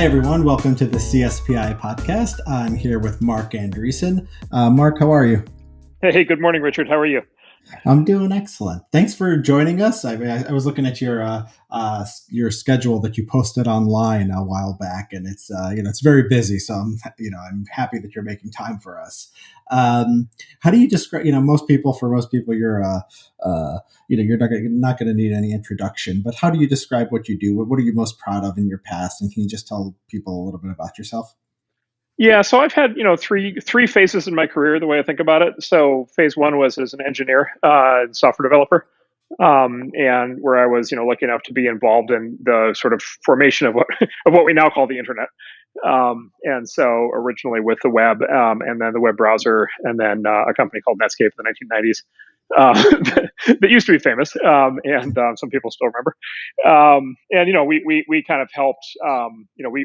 Hi, everyone. Welcome to the CSPI podcast. I'm here with Marc Andreessen. Marc, how are you? Hey, good morning, Richard. How are you? I'm doing excellent. Thanks for joining us. I was looking at your schedule that you posted online a while back, and it's very busy. So I'm happy that you're making time for us. How do you describe? For most people, you're not going to need any introduction. But how do you describe what you do? What are you most proud of in your past? And can you just tell people a little bit about yourself? Yeah, so I've had three phases in my career. The way I think about it, so phase one was as an engineer, and software developer, and where I was lucky enough to be involved in the sort of formation of what we now call the internet. And so originally with the web, and then the web browser, and then a company called Netscape in the 1990s. That used to be famous, and some people still remember. And we kind of helped.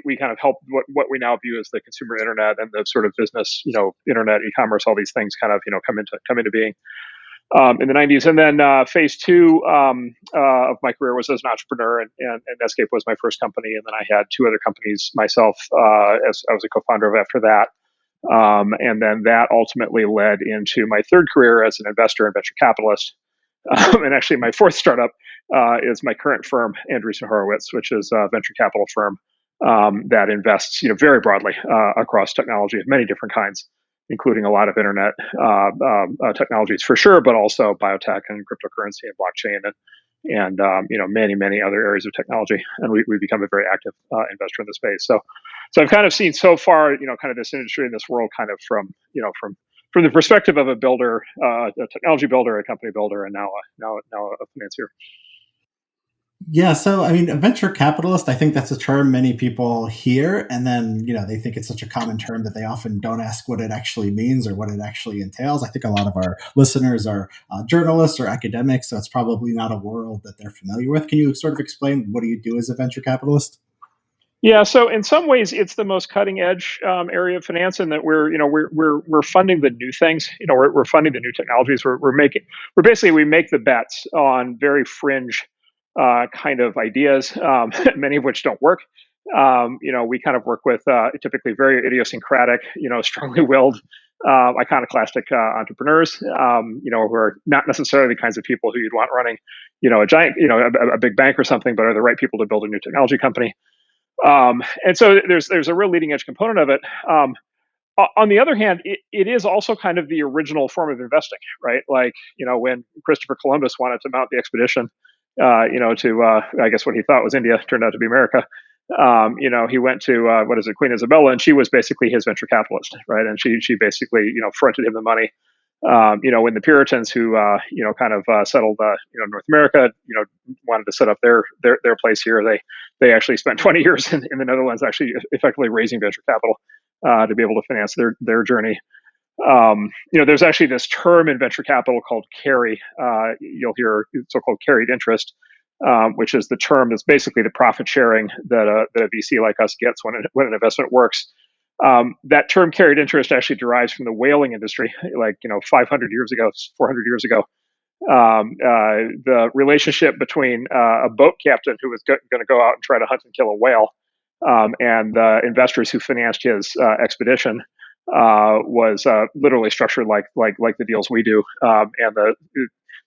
We kind of helped what we now view as the consumer internet and the sort of business, internet, e-commerce, all these things kind of come into being in the 90s. And then phase two of my career was as an entrepreneur, and Netscape was my first company. And then I had two other companies myself, as I was a co-founder of after that. And then that ultimately led into my third career as an investor and venture capitalist. And actually, my fourth startup is my current firm, Andreessen Horowitz, which is a venture capital firm that invests, very broadly across technology of many different kinds, including a lot of internet technologies for sure, but also biotech and cryptocurrency and blockchain and many other areas of technology. And we've become a very active investor in the space. So I've kind of seen so far, kind of this industry and this world kind of from the perspective of a builder, a technology builder, a company builder, and now a financier. Yeah, so I mean, a venture capitalist, I think that's a term many people hear, and then they think it's such a common term that they often don't ask what it actually means or what it actually entails. I think a lot of our listeners are journalists or academics, so it's probably not a world that they're familiar with. Can you sort of explain what do you do as a venture capitalist? Yeah, so in some ways, it's the most cutting edge area of finance, in that we're funding the new things. We're funding the new technologies. We make the bets on very fringe kind of ideas, many of which don't work. We kind of work with typically very idiosyncratic, strongly willed, iconoclastic entrepreneurs, who are not necessarily the kinds of people who you'd want running, a giant, a big bank or something, but are the right people to build a new technology company. And so there's a real leading edge component of it. On the other hand, it is also kind of the original form of investing, right? Like, when Christopher Columbus wanted to mount the expedition, to I guess what he thought was India turned out to be America. He went to Queen Isabella, and she was basically his venture capitalist, right? And she basically fronted him the money. When the Puritans who kind of settled North America, wanted to set up their place here, they actually spent 20 years in the Netherlands, actually effectively raising venture capital to be able to finance their journey. There's actually this term in venture capital called carry. You'll hear so-called carried interest, which is the term that's basically the profit sharing that a VC like us gets when an investment works. That term carried interest actually derives from the whaling industry, like 500 years ago, 400 years ago. The relationship between a boat captain who was going to go out and try to hunt and kill a whale, and the investors who financed his expedition was literally structured like the deals we do. And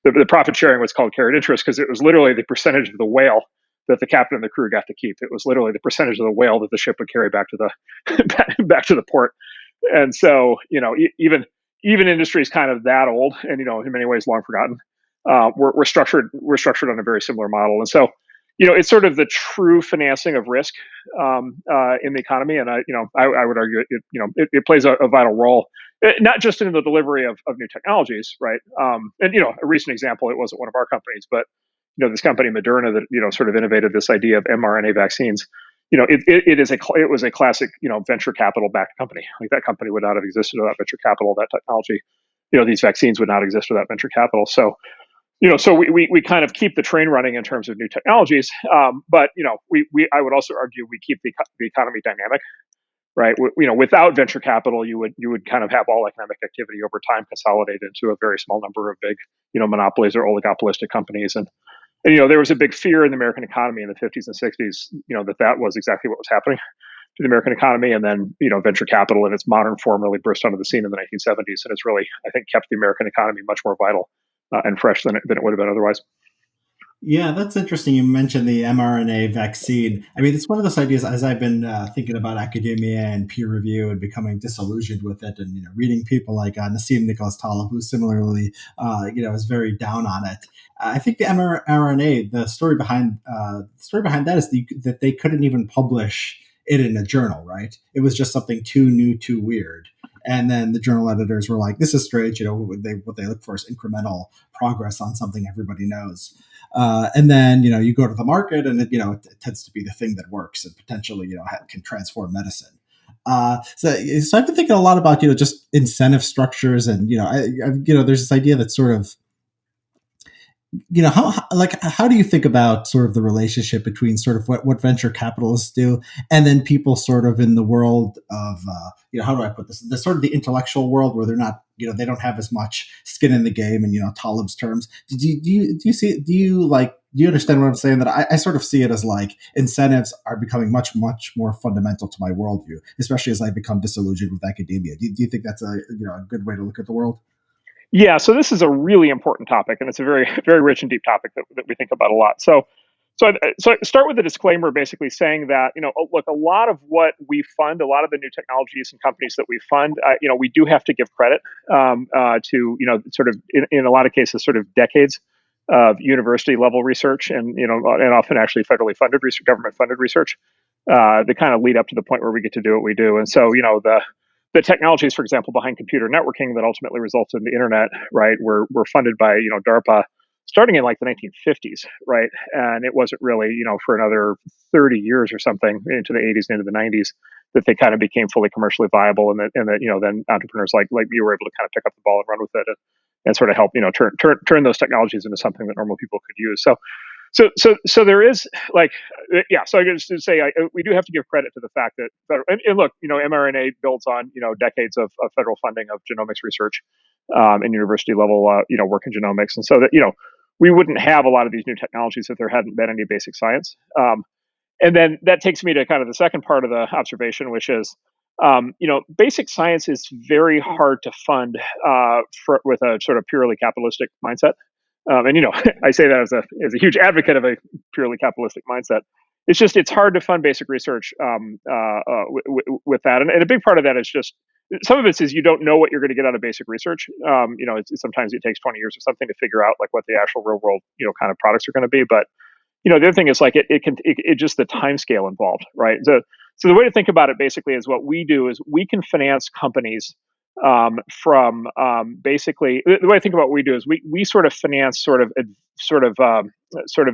the profit sharing was called carried interest because it was literally the percentage of the whale that the captain and the crew got to keep. It was literally the percentage of the whale that the ship would carry back to the back to the port. And so, even industries kind of that old and in many ways long forgotten, we're structured on a very similar model. And so, it's sort of the true financing of risk in the economy. And I would argue it plays a vital role, not just in the delivery of new technologies, right? And a recent example, it wasn't one of our companies, but this company Moderna that sort of innovated this idea of mRNA vaccines. It was a classic venture capital backed company. Like, that company would not have existed without venture capital. That technology, these vaccines would not exist without venture capital. So so we kind of keep the train running in terms of new technologies, but I would also argue we keep the economy dynamic, right? Without venture capital, you would kind of have all economic activity over time consolidated into a very small number of big monopolies or oligopolistic companies. And there was a big fear in the American economy in the 50s and 60s, that was exactly what was happening. the American economy. And then, venture capital in its modern form really burst onto the scene in the 1970s. And it's really, I think, kept the American economy much more vital and fresh than it would have been otherwise. Yeah, that's interesting. You mentioned the mRNA vaccine. I mean, it's one of those ideas as I've been thinking about academia and peer review and becoming disillusioned with it, and reading people like Nassim Nicholas Taleb, who similarly, is very down on it. I think the mRNA, the story behind that is that they couldn't even publish it in a journal, right? It was just something too new, too weird. And then the journal editors were like, "This is strange." What they look for is incremental progress on something everybody knows. And then you go to the market, and it tends to be the thing that works and potentially can transform medicine. So I've been thinking a lot about just incentive structures, and there's this idea that sort of how do you think about sort of the relationship between sort of what venture capitalists do and then people sort of in the world of how do I put this, the sort of the intellectual world where they're not, they don't have as much skin in the game, and Taleb's terms. Do you understand what I'm saying? That I sort of see it as like incentives are becoming much more fundamental to my worldview, especially as I become disillusioned with academia. Do you think that's a good way to look at the world? Yeah, so this is a really important topic, and it's a very, very rich and deep topic that we think about a lot. So I start with a disclaimer, basically saying that look, a lot of what we fund, a lot of the new technologies and companies that we fund, we do have to give credit to sort of in a lot of cases, sort of decades of university level research, and often actually federally funded research, government funded research, that kind of lead up to the point where we get to do what we do. And so the technologies, for example, behind computer networking that ultimately results in the internet, right, were funded by DARPA starting in like the 1950s, right, and it wasn't really for another 30 years or something into the 80s and into the 90s that they kind of became fully commercially viable, and that then entrepreneurs like you were able to kind of pick up the ball and run with it, and sort of help turn those technologies into something that normal people could use. So there is like, yeah. So I just say we do have to give credit to the fact that and look, mRNA builds on decades of federal funding of genomics research, and university level work in genomics, and so that we wouldn't have a lot of these new technologies if there hadn't been any basic science. And then that takes me to kind of the second part of the observation, which is basic science is very hard to fund with a sort of purely capitalistic mindset. And I say that as a huge advocate of a purely capitalistic mindset. It's hard to fund basic research with that, and a big part of that is just some of it is you don't know what you're going to get out of basic research. Sometimes it takes 20 years or something to figure out like what the actual real world kind of products are going to be. But the other thing is like it just the time scale involved, right? So the way to think about it basically is what we do is we can finance companies from basically the way I think about what we do is we sort of finance sort of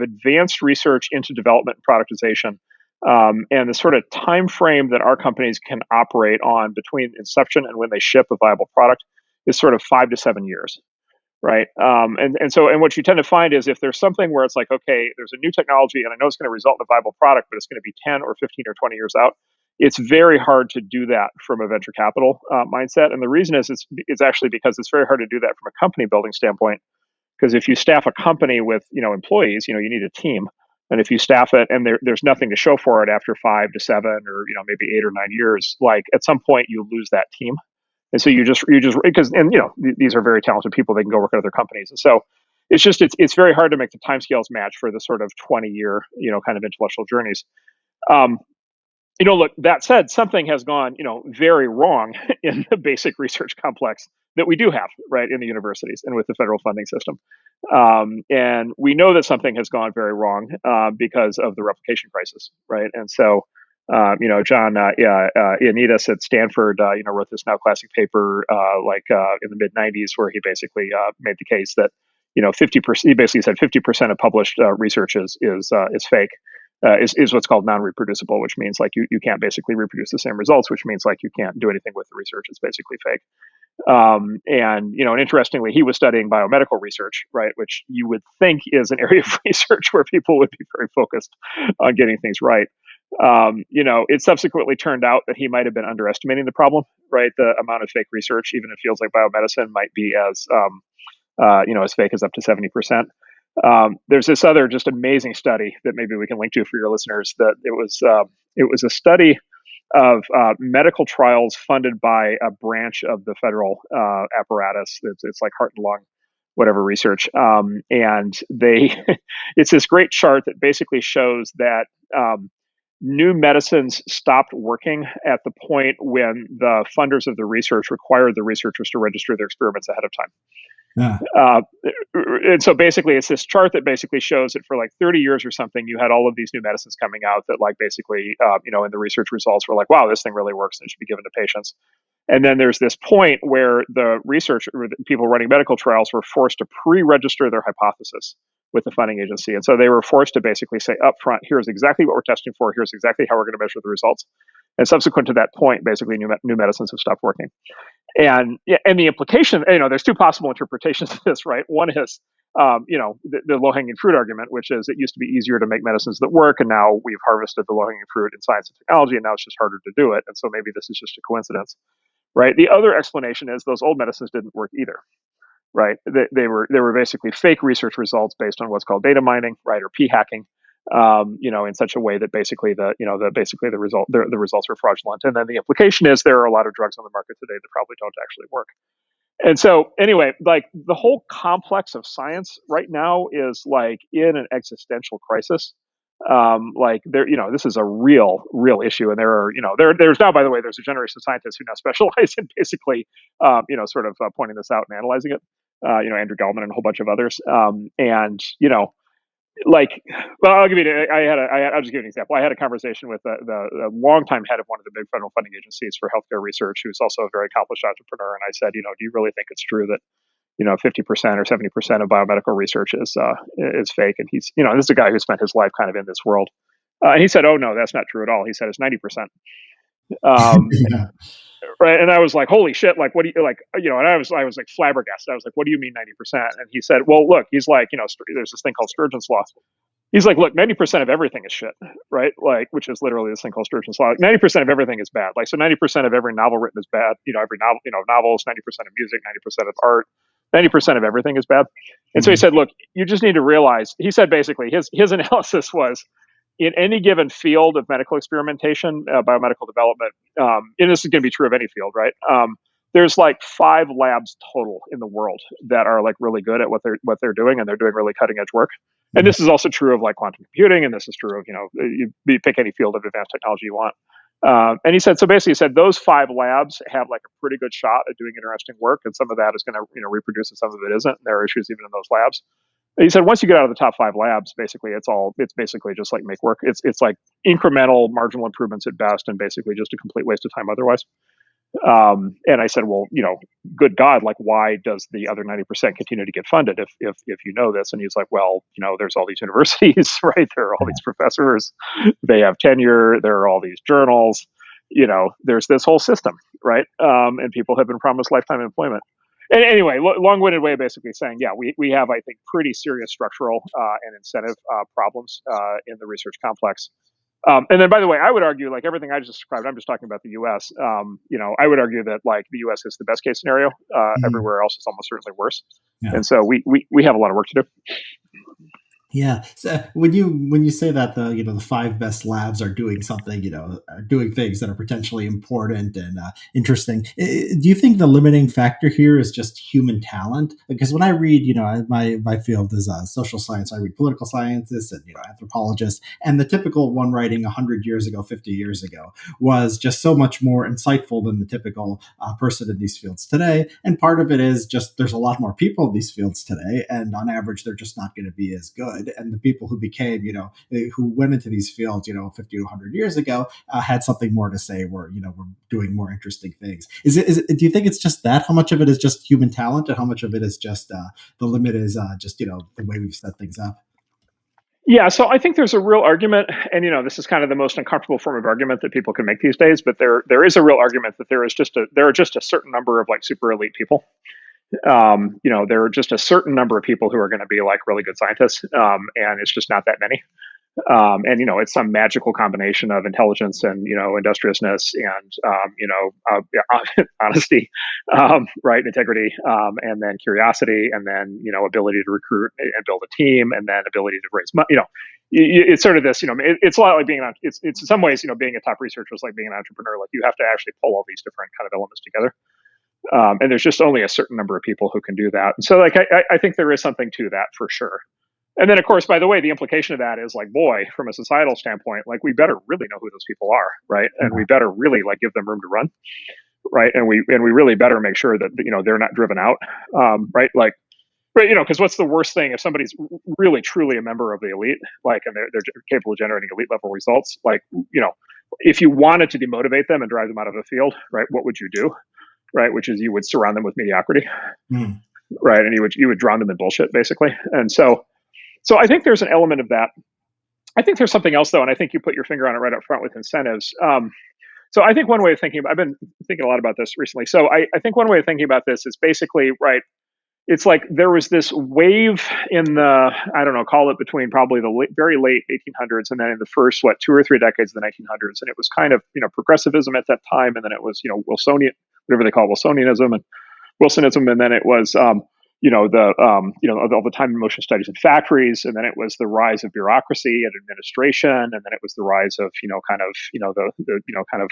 advanced research into development and productization, and the sort of time frame that our companies can operate on between inception and when they ship a viable product is sort of 5 to 7 years, right? And what you tend to find is if there's something where it's like, okay, there's a new technology and I know it's going to result in a viable product, but it's going to be 10 or 15 or 20 years out. It's very hard to do that from a venture capital mindset, and the reason is it's actually because it's very hard to do that from a company building standpoint. Because if you staff a company with employees, you need a team, and if you staff it and there's nothing to show for it after 5 to 7 or maybe 8 or 9 years, like at some point you lose that team, and so you just because these are very talented people, they can go work at other companies, and so it's very hard to make the timescales match for the sort of 20-year kind of intellectual journeys. Look, that said, something has gone, very wrong in the basic research complex that we do have, right, in the universities and with the federal funding system. And we know that something has gone very wrong because of the replication crisis, right? And so, John Ioannidis at Stanford, wrote this now classic paper, in the mid '90s, where he basically made the case that, 50%. He basically said 50% of published research is fake. Is what's called non-reproducible, which means like you can't basically reproduce the same results, which means like you can't do anything with the research. It's basically fake. And interestingly, he was studying biomedical research, right, which you would think is an area of research where people would be very focused on getting things right. It subsequently turned out that he might have been underestimating the problem, right? The amount of fake research, even in fields like biomedicine, might be as fake as up to 70%. There's this other just amazing study that maybe we can link to for your listeners. That it was a study of medical trials funded by a branch of the federal apparatus. It's like heart and lung, whatever research. And they, it's this great chart that basically shows that new medicines stopped working at the point when the funders of the research required the researchers to register their experiments ahead of time. Yeah. Uh, and so basically, it's this chart that basically shows that for like 30 years or something, you had all of these new medicines coming out that, like, basically, in the research results were like, wow, this thing really works and it should be given to patients. And then there's this point where the research, or the people running medical trials, were forced to pre-register their hypothesis with the funding agency. And so they were forced to basically say up front, here's exactly what we're testing for, here's exactly how we're going to measure the results. And subsequent to that point, basically new medicines have stopped working. And the implication, there's two possible interpretations of this, right? One is, the low-hanging fruit argument, which is it used to be easier to make medicines that work, and now we've harvested the low-hanging fruit in science and technology, and now it's just harder to do it. And so maybe this is just a coincidence, right? The other explanation is those old medicines didn't work either, right? They were basically fake research results based on what's called data mining, right, or p hacking, in such a way that basically the results are fraudulent. And then the implication is there are a lot of drugs on the market today that probably don't actually work. And so anyway, like, the whole complex of science right now is like in an existential crisis. This is a real issue. And there's now, by the way, there's a generation of scientists who now specialize in basically, pointing this out and analyzing it. Andrew Gellman and a whole bunch of others. I'll give you. I'll just give you an example. I had a conversation with the longtime head of one of the big federal funding agencies for healthcare research, who's also a very accomplished entrepreneur. And I said, do you really think it's true that 50% or 70% of biomedical research is fake? And he's, this is a guy who spent his life kind of in this world. And he said, oh no, that's not true at all. He said it's 90%. Yeah. Right. And I was like, holy shit, like, what do you like, and I was like flabbergasted. I was like, what do you mean 90%? And he said, well, look, he's like, there's this thing called Sturgeon's law. He's like, look, 90% of everything is shit, right? Like, which is literally this thing called Sturgeon's law. 90% of everything is bad. Like, so 90% of every novel written is bad. Every novel, novels, 90% of music, 90% of art, 90% of everything is bad. And so he said, look, you just need to realize, he said, basically his analysis was, in any given field of medical experimentation, biomedical development, and this is going to be true of any field, right? There's like 5 labs total in the world that are like really good at what they're doing, and they're doing really cutting edge work. And this is also true of like quantum computing, and this is true of you pick any field of advanced technology you want. And he said, those 5 labs have like a pretty good shot at doing interesting work, and some of that is going to reproduce, and some of it isn't. And there are issues even in those labs. He said, once you get out of the top 5 labs, basically it's basically just like make work. It's like incremental marginal improvements at best, and basically just a complete waste of time otherwise. And I said, well, good God, like, why does the other 90% continue to get funded if you know this? And he's like, well, there's all these universities, right? There are all these professors, they have tenure, there are all these journals, there's this whole system, right? And people have been promised lifetime employment. And anyway, long-winded way of basically saying, yeah, we have, I think, pretty serious structural and incentive problems in the research complex. And then, by the way, I would argue, like, everything I just described, I'm just talking about the U.S. I would argue that, like, the U.S. is the best case scenario. Everywhere else is almost certainly worse. Yeah. And so we have a lot of work to do. Yeah. So when you say that the 5 best labs are doing something, are doing things that are potentially important and interesting, do you think the limiting factor here is just human talent? Because when I read, my field is social science, I read political scientists and anthropologists, and the typical one writing 100 years ago, 50 years ago was just so much more insightful than the typical person in these fields today. And part of it is just there's a lot more people in these fields today, and on average, they're just not going to be as good. And the people who became, who went into these fields, 50 to 100 years ago, had something more to say, were doing more interesting things. Do you think it's just that? How much of it is just human talent, and how much of it is just the limit is just, the way we've set things up? Yeah, so I think there's a real argument, and this is kind of the most uncomfortable form of argument that people can make these days, but there is a real argument that there are just a certain number of like super elite people. There are just a certain number of people who are going to be like really good scientists, and it's just not that many. And it's some magical combination of intelligence and industriousness and honesty, right, integrity, and then curiosity, and then ability to recruit and build a team, and then ability to raise money. It's sort of this. It's a lot like being on. It's in some ways being a top researcher is like being an entrepreneur. Like you have to actually pull all these different kind of elements together. And there's just only a certain number of people who can do that. And so, like, I think there is something to that for sure. And then, of course, by the way, the implication of that is like, boy, from a societal standpoint, like we better really know who those people are, right? And we better really like give them room to run, right? And we really better make sure that they're not driven out, right? Like, right, because what's the worst thing if somebody's really truly a member of the elite, like, and they're capable of generating elite level results, like, if you wanted to demotivate them and drive them out of the field, right? What would you do? Right, which is you would surround them with mediocrity, right, and you would drown them in bullshit, basically. And so I think there's an element of that. I think there's something else though, and I think you put your finger on it right up front with incentives. So I think one way of thinking, I've been thinking a lot about this recently. So I think one way of thinking about this is basically, right, it's like there was this wave in the, I don't know, call it between probably the very late 1800s and then in the first, 2 or 3 decades of the 1900s. And it was kind of, progressivism at that time. And then it was, Wilsonian, whatever they call Wilsonianism and Wilsonism. And then it was, all the time and motion studies in factories. And then it was the rise of bureaucracy and administration. And then it was the rise of, kind of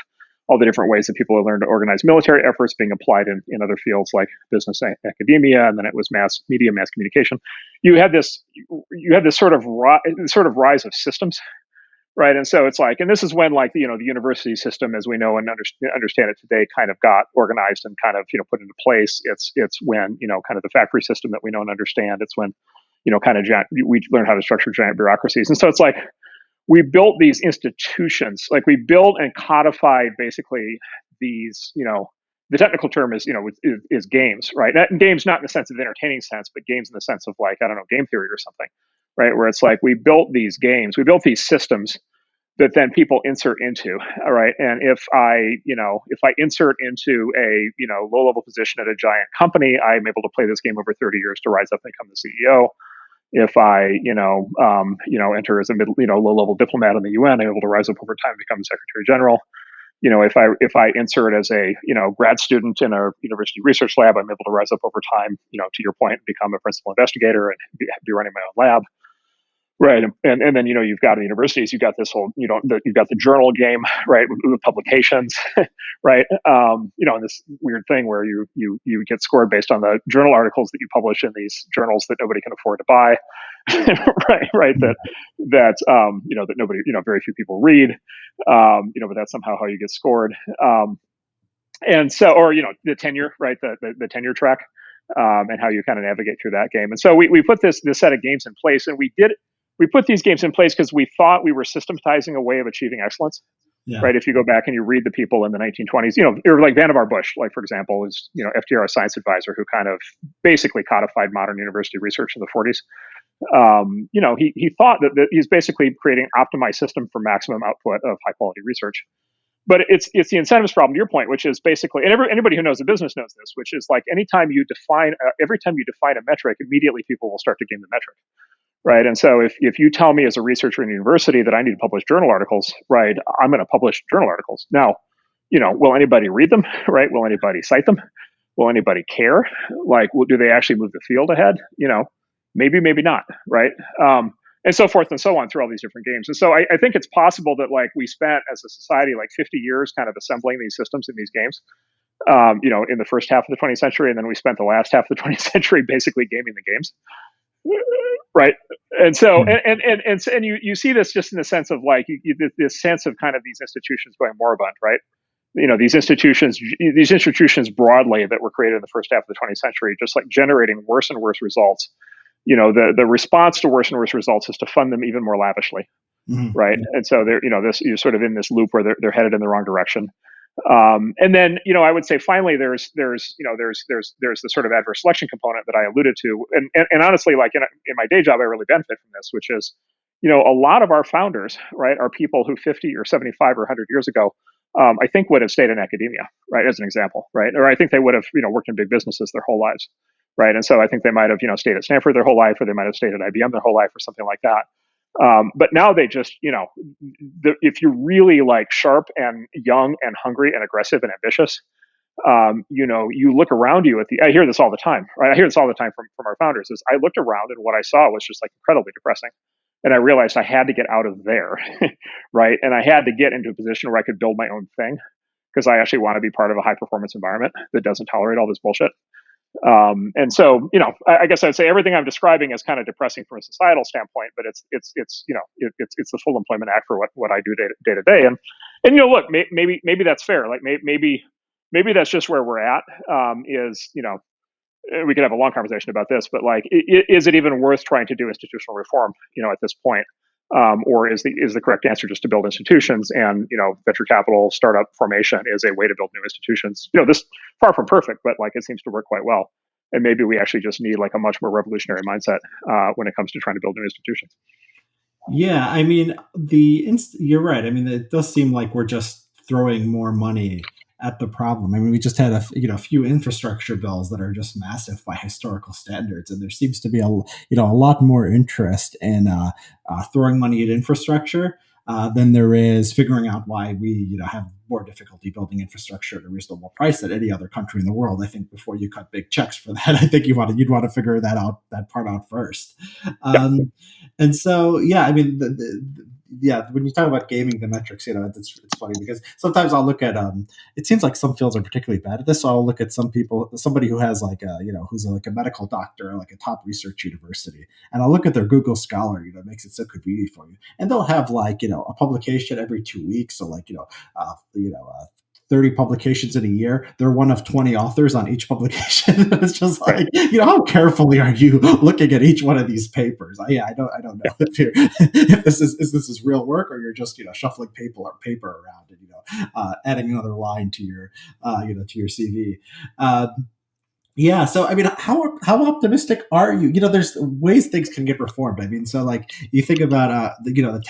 all the different ways that people have learned to organize military efforts being applied in other fields like business and academia, and then it was mass media, mass communication. You had this sort of rise of systems, right? And so it's like, and this is when like the university system as we know and understand it today kind of got organized and kind of put into place. It's when kind of the factory system that we know and understand. It's when we learned how to structure giant bureaucracies, and so it's like, we built these institutions, like we built and codified basically these, the technical term is, is games, right? Games, not in the sense of entertaining sense, but games in the sense of like, I don't know, game theory or something, right? Where it's like, we built these games, we built these systems that then people insert into, all right? And if I insert into a, low level position at a giant company, I'm able to play this game over 30 years to rise up and become the CEO. If I, enter as a low-level diplomat in the UN, I'm able to rise up over time and become a Secretary General. If I insert as a, grad student in a university research lab, I'm able to rise up over time, to your point, and become a principal investigator and be running my own lab. Right, and then you've got in universities, you've got this whole you've got the journal game, right, with publications, right, and this weird thing where you get scored based on the journal articles that you publish in these journals that nobody can afford to buy, right, that nobody very few people read, but that's somehow how you get scored, and so or the tenure, right, the tenure track, and how you kind of navigate through that game, and so we put this set of games in place, and we put these games in place because we thought we were systematizing a way of achieving excellence, right? If you go back and you read the people in the 1920s, or like Vannevar Bush, like for example, is FDR's science advisor who kind of basically codified modern university research in the 40s. He thought that he's basically creating an optimized system for maximum output of high quality research. But it's the incentives problem to your point, which is basically, and anybody who knows the business knows this, which is like every time you define a metric, immediately people will start to game the metric. Right. And so if you tell me as a researcher in a university that I need to publish journal articles, right, I'm going to publish journal articles. Now, will anybody read them? Right. Will anybody cite them? Will anybody care? Like, do they actually move the field ahead? Maybe, maybe not. Right. And so forth and so on through all these different games. And so I think it's possible that like we spent as a society like 50 years kind of assembling these systems in these games, in the first half of the 20th century. And then we spent the last half of the 20th century basically gaming the games. Right. And so, and you see this just in the sense of like this sense of kind of these institutions going moribund, right? These institutions broadly that were created in the first half of the 20th century, just like generating worse and worse results. The response to worse and worse results is to fund them even more lavishly. Right. And so you're sort of in this loop where they're headed in the wrong direction. And then, I would say finally, there's the sort of adverse selection component that I alluded to. And honestly, like in my day job, I really benefit from this, which is, a lot of our founders, right, are people who 50 or 75 or 100 years ago, I think would have stayed in academia, right, as an example, right? Or I think they would have, worked in big businesses their whole lives, right? And so I think they might have, stayed at Stanford their whole life, or they might have stayed at IBM their whole life or something like that. But now they just, if you're really like sharp and young and hungry and aggressive and ambitious, you look around you I hear this all the time, right? I hear this all the time from our founders is I looked around and what I saw was just like incredibly depressing. And I realized I had to get out of there, right? And I had to get into a position where I could build my own thing because I actually want to be part of a high performance environment that doesn't tolerate all this bullshit. And so, I guess I'd say everything I'm describing is kind of depressing from a societal standpoint, but it's the full employment act for what I do day to day. And look, maybe that's fair. Like maybe that's just where we're at. Is we could have a long conversation about this, but like, is it even worth trying to do institutional reform? At this point, or is the correct answer just to build institutions? And venture capital startup formation is a way to build new institutions. This far from perfect, but like it seems to work quite well. And maybe we actually just need like a much more revolutionary mindset when it comes to trying to build new institutions. Yeah, I mean, you're right. I mean, it does seem like we're just throwing more money at the problem. I mean, we just had a few infrastructure bills that are just massive by historical standards, and there seems to be a lot more interest in throwing money at infrastructure than there is figuring out why we have more difficulty building infrastructure at a reasonable price than any other country in the world. I think before you cut big checks for that, I think you'd want to figure that part out first. Yeah. And so, yeah, I mean, yeah, when you talk about gaming the metrics, it's funny because sometimes I'll look at it seems like some fields are particularly bad at this. So I'll look at somebody who has like who's like a medical doctor or like a top research university, and I'll look at their Google Scholar. It makes it so convenient for you, and they'll have like a publication every 2 weeks, so like 30 publications in a year. They're one of 20 authors on each publication. It's just like, how carefully are you looking at each one of these papers? I don't know if this is real work or you're just, shuffling paper around and, adding another line to your, to your CV. Yeah. So, I mean, how optimistic are you? There's ways things can get reformed. I mean, so like you think about the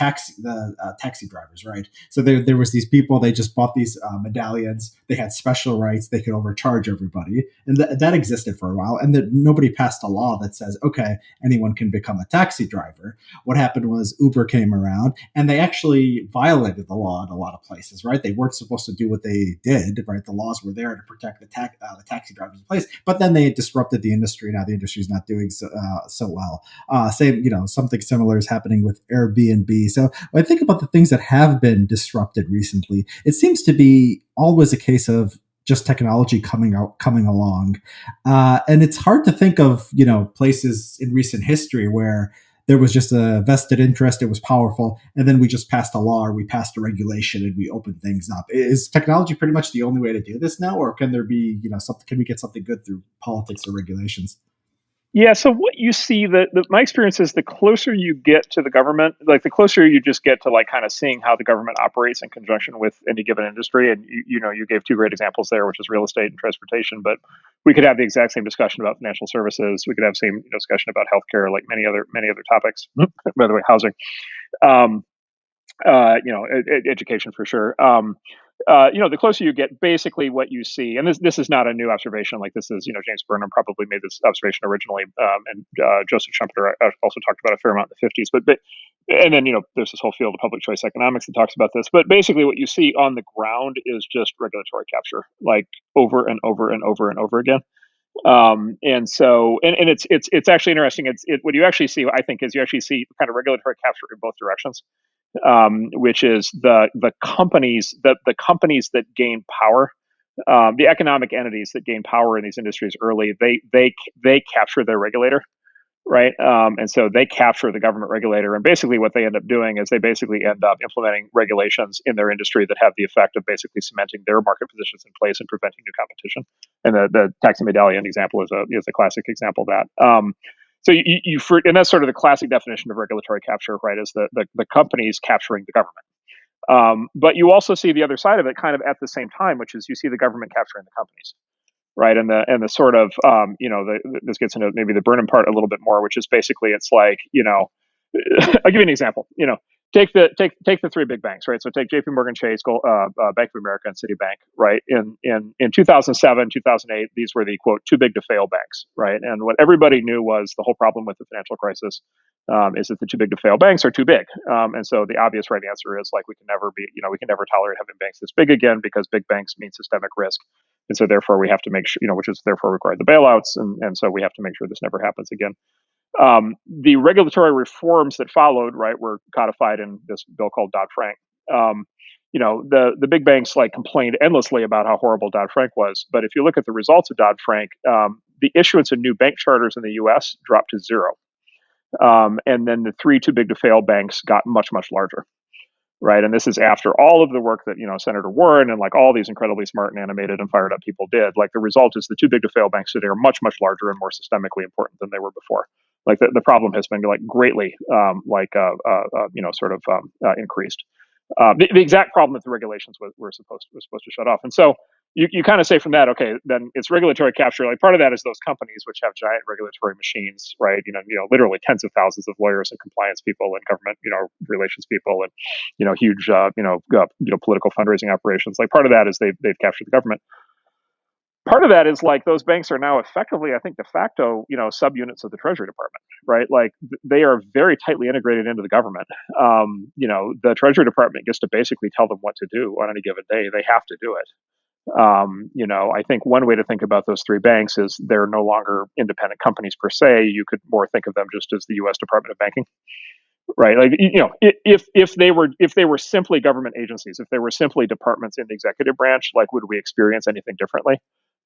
taxi drivers, right? So there was these people. They just bought these medallions. They had special rights. They could overcharge everybody, and that existed for a while. And that nobody passed a law that says, okay, anyone can become a taxi driver. What happened was Uber came around, and they actually violated the law in a lot of places, right? They weren't supposed to do what they did, right? The laws were there to protect the taxi drivers in place, but then they disrupted the industry. Now the industry is not doing so well. Same, something similar is happening with Airbnb. So when I think about the things that have been disrupted recently, it seems to be always a case of just technology coming along, and it's hard to think of places in recent history where there was just a vested interest, it was powerful, and then we just passed a law or we passed a regulation and we opened things up. Is technology pretty much the only way to do this now, or can there be something? Can we get something good through politics or regulations? Yeah, so what you see, my experience is the closer you get to the government, like the closer you just get to like kind of seeing how the government operates in conjunction with any given industry. And you gave two great examples there, which is real estate and transportation. But we could have the exact same discussion about financial services. We could have the same discussion about healthcare, like many other topics. By the way, housing. Um, education for sure. The closer you get, basically what you see, and this is not a new observation. Like this is, James Burnham probably made this observation originally, and Joseph Schumpeter also talked about a fair amount in the 50s. But and then there's this whole field of public choice economics that talks about this. But basically, what you see on the ground is just regulatory capture, like over and over and over and over again. And so, and it's actually interesting. What you actually see, I think, is you actually see kind of regulatory capture in both directions, which is the companies the companies that gain power, the economic entities that gain power in these industries early. They capture their regulator, right? And so they capture the government regulator, and basically what they end up doing is they basically end up implementing regulations in their industry that have the effect of basically cementing their market positions in place and preventing new competition. And the taxi medallion example is a classic example of that. So and that's sort of the classic definition of regulatory capture, right? Is the companies capturing the government. But you also see the other side of it kind of at the same time, which is you see the government capturing the companies, right? And the sort of this gets into maybe the Burnham part a little bit more, which is basically it's like I'll give you an example. Take the three big banks, right? So take J.P. Morgan Chase, Bank of America, and Citibank, right? In 2007, 2008, these were the quote too big to fail banks, right? And what everybody knew was the whole problem with the financial crisis Is that the too big to fail banks are too big, and so the obvious right answer is like we can never be, we can never tolerate having banks this big again because big banks mean systemic risk, and so therefore we have to make sure, which is therefore required the bailouts, and so we have to make sure this never happens again. The regulatory reforms that followed, right, were codified in this bill called Dodd-Frank. The big banks like complained endlessly about how horrible Dodd-Frank was, but if you look at the results of Dodd-Frank, the issuance of new bank charters in the U.S. dropped to zero, and then the three too big to fail banks got much larger. Right, and this is after all of the work that Senator Warren and like all these incredibly smart and animated and fired up people did. Like the result is the too big to fail banks today are much larger and more systemically important than they were before. Like the problem has been like greatly increased. The exact problem that the regulations were supposed to shut off, and so you kind of say from that, okay, then it's regulatory capture. Like part of that is those companies which have giant regulatory machines, right? Literally tens of thousands of lawyers and compliance people and government, relations people and huge, political fundraising operations. Like part of that is they've captured the government. Part of that is like those banks are now effectively, I think, de facto, subunits of the Treasury Department, right? Like they are very tightly integrated into the government. The Treasury Department gets to basically tell them what to do on any given day. They have to do it. I think one way to think about those three banks is they're no longer independent companies per se. You could more think of them just as the U.S. Department of Banking, right? Like if they were simply government agencies, if they were simply departments in the executive branch, like would we experience anything differently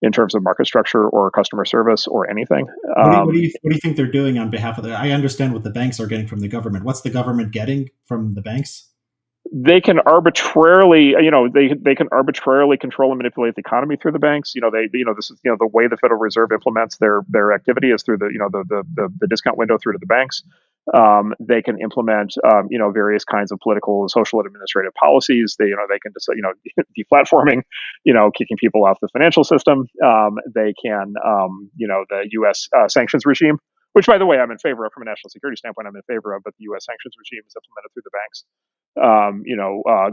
in terms of market structure or customer service or anything? What do you think they're doing on behalf of the? I understand what the banks are getting from the government. What's the government getting from the banks? They can arbitrarily, they can arbitrarily control and manipulate the economy through the banks. This is, the way the Federal Reserve implements their activity is through the discount window through to the banks. They can implement, various kinds of political, social, and administrative policies. They can just, deplatforming, kicking people off the financial system. They can, the U.S. Sanctions regime, which, by the way, I'm in favor of from a national security standpoint. I'm in favor of, but the U.S. sanctions regime is implemented through the banks.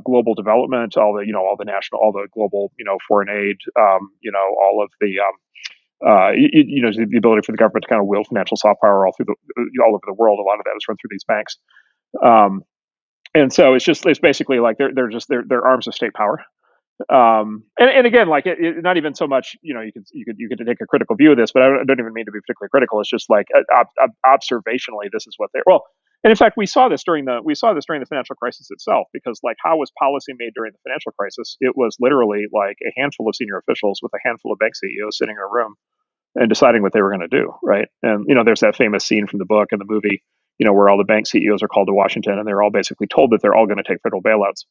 Global development, all the global, foreign aid, all of the, the ability for the government to kind of wield financial soft power all over the world. A lot of that is run through these banks, and so it's basically like they're arms of state power. And again, like not even so much, you could take a critical view of this, but I don't even mean to be particularly critical. It's just like observationally, this is what they're well. And in fact, we saw this during the financial crisis itself, because like how was policy made during the financial crisis? It was literally like a handful of senior officials with a handful of bank CEOs sitting in a room and deciding what they were going to do, right? And there's that famous scene from the book and the movie, where all the bank CEOs are called to Washington and they're all basically told that they're all going to take federal bailouts,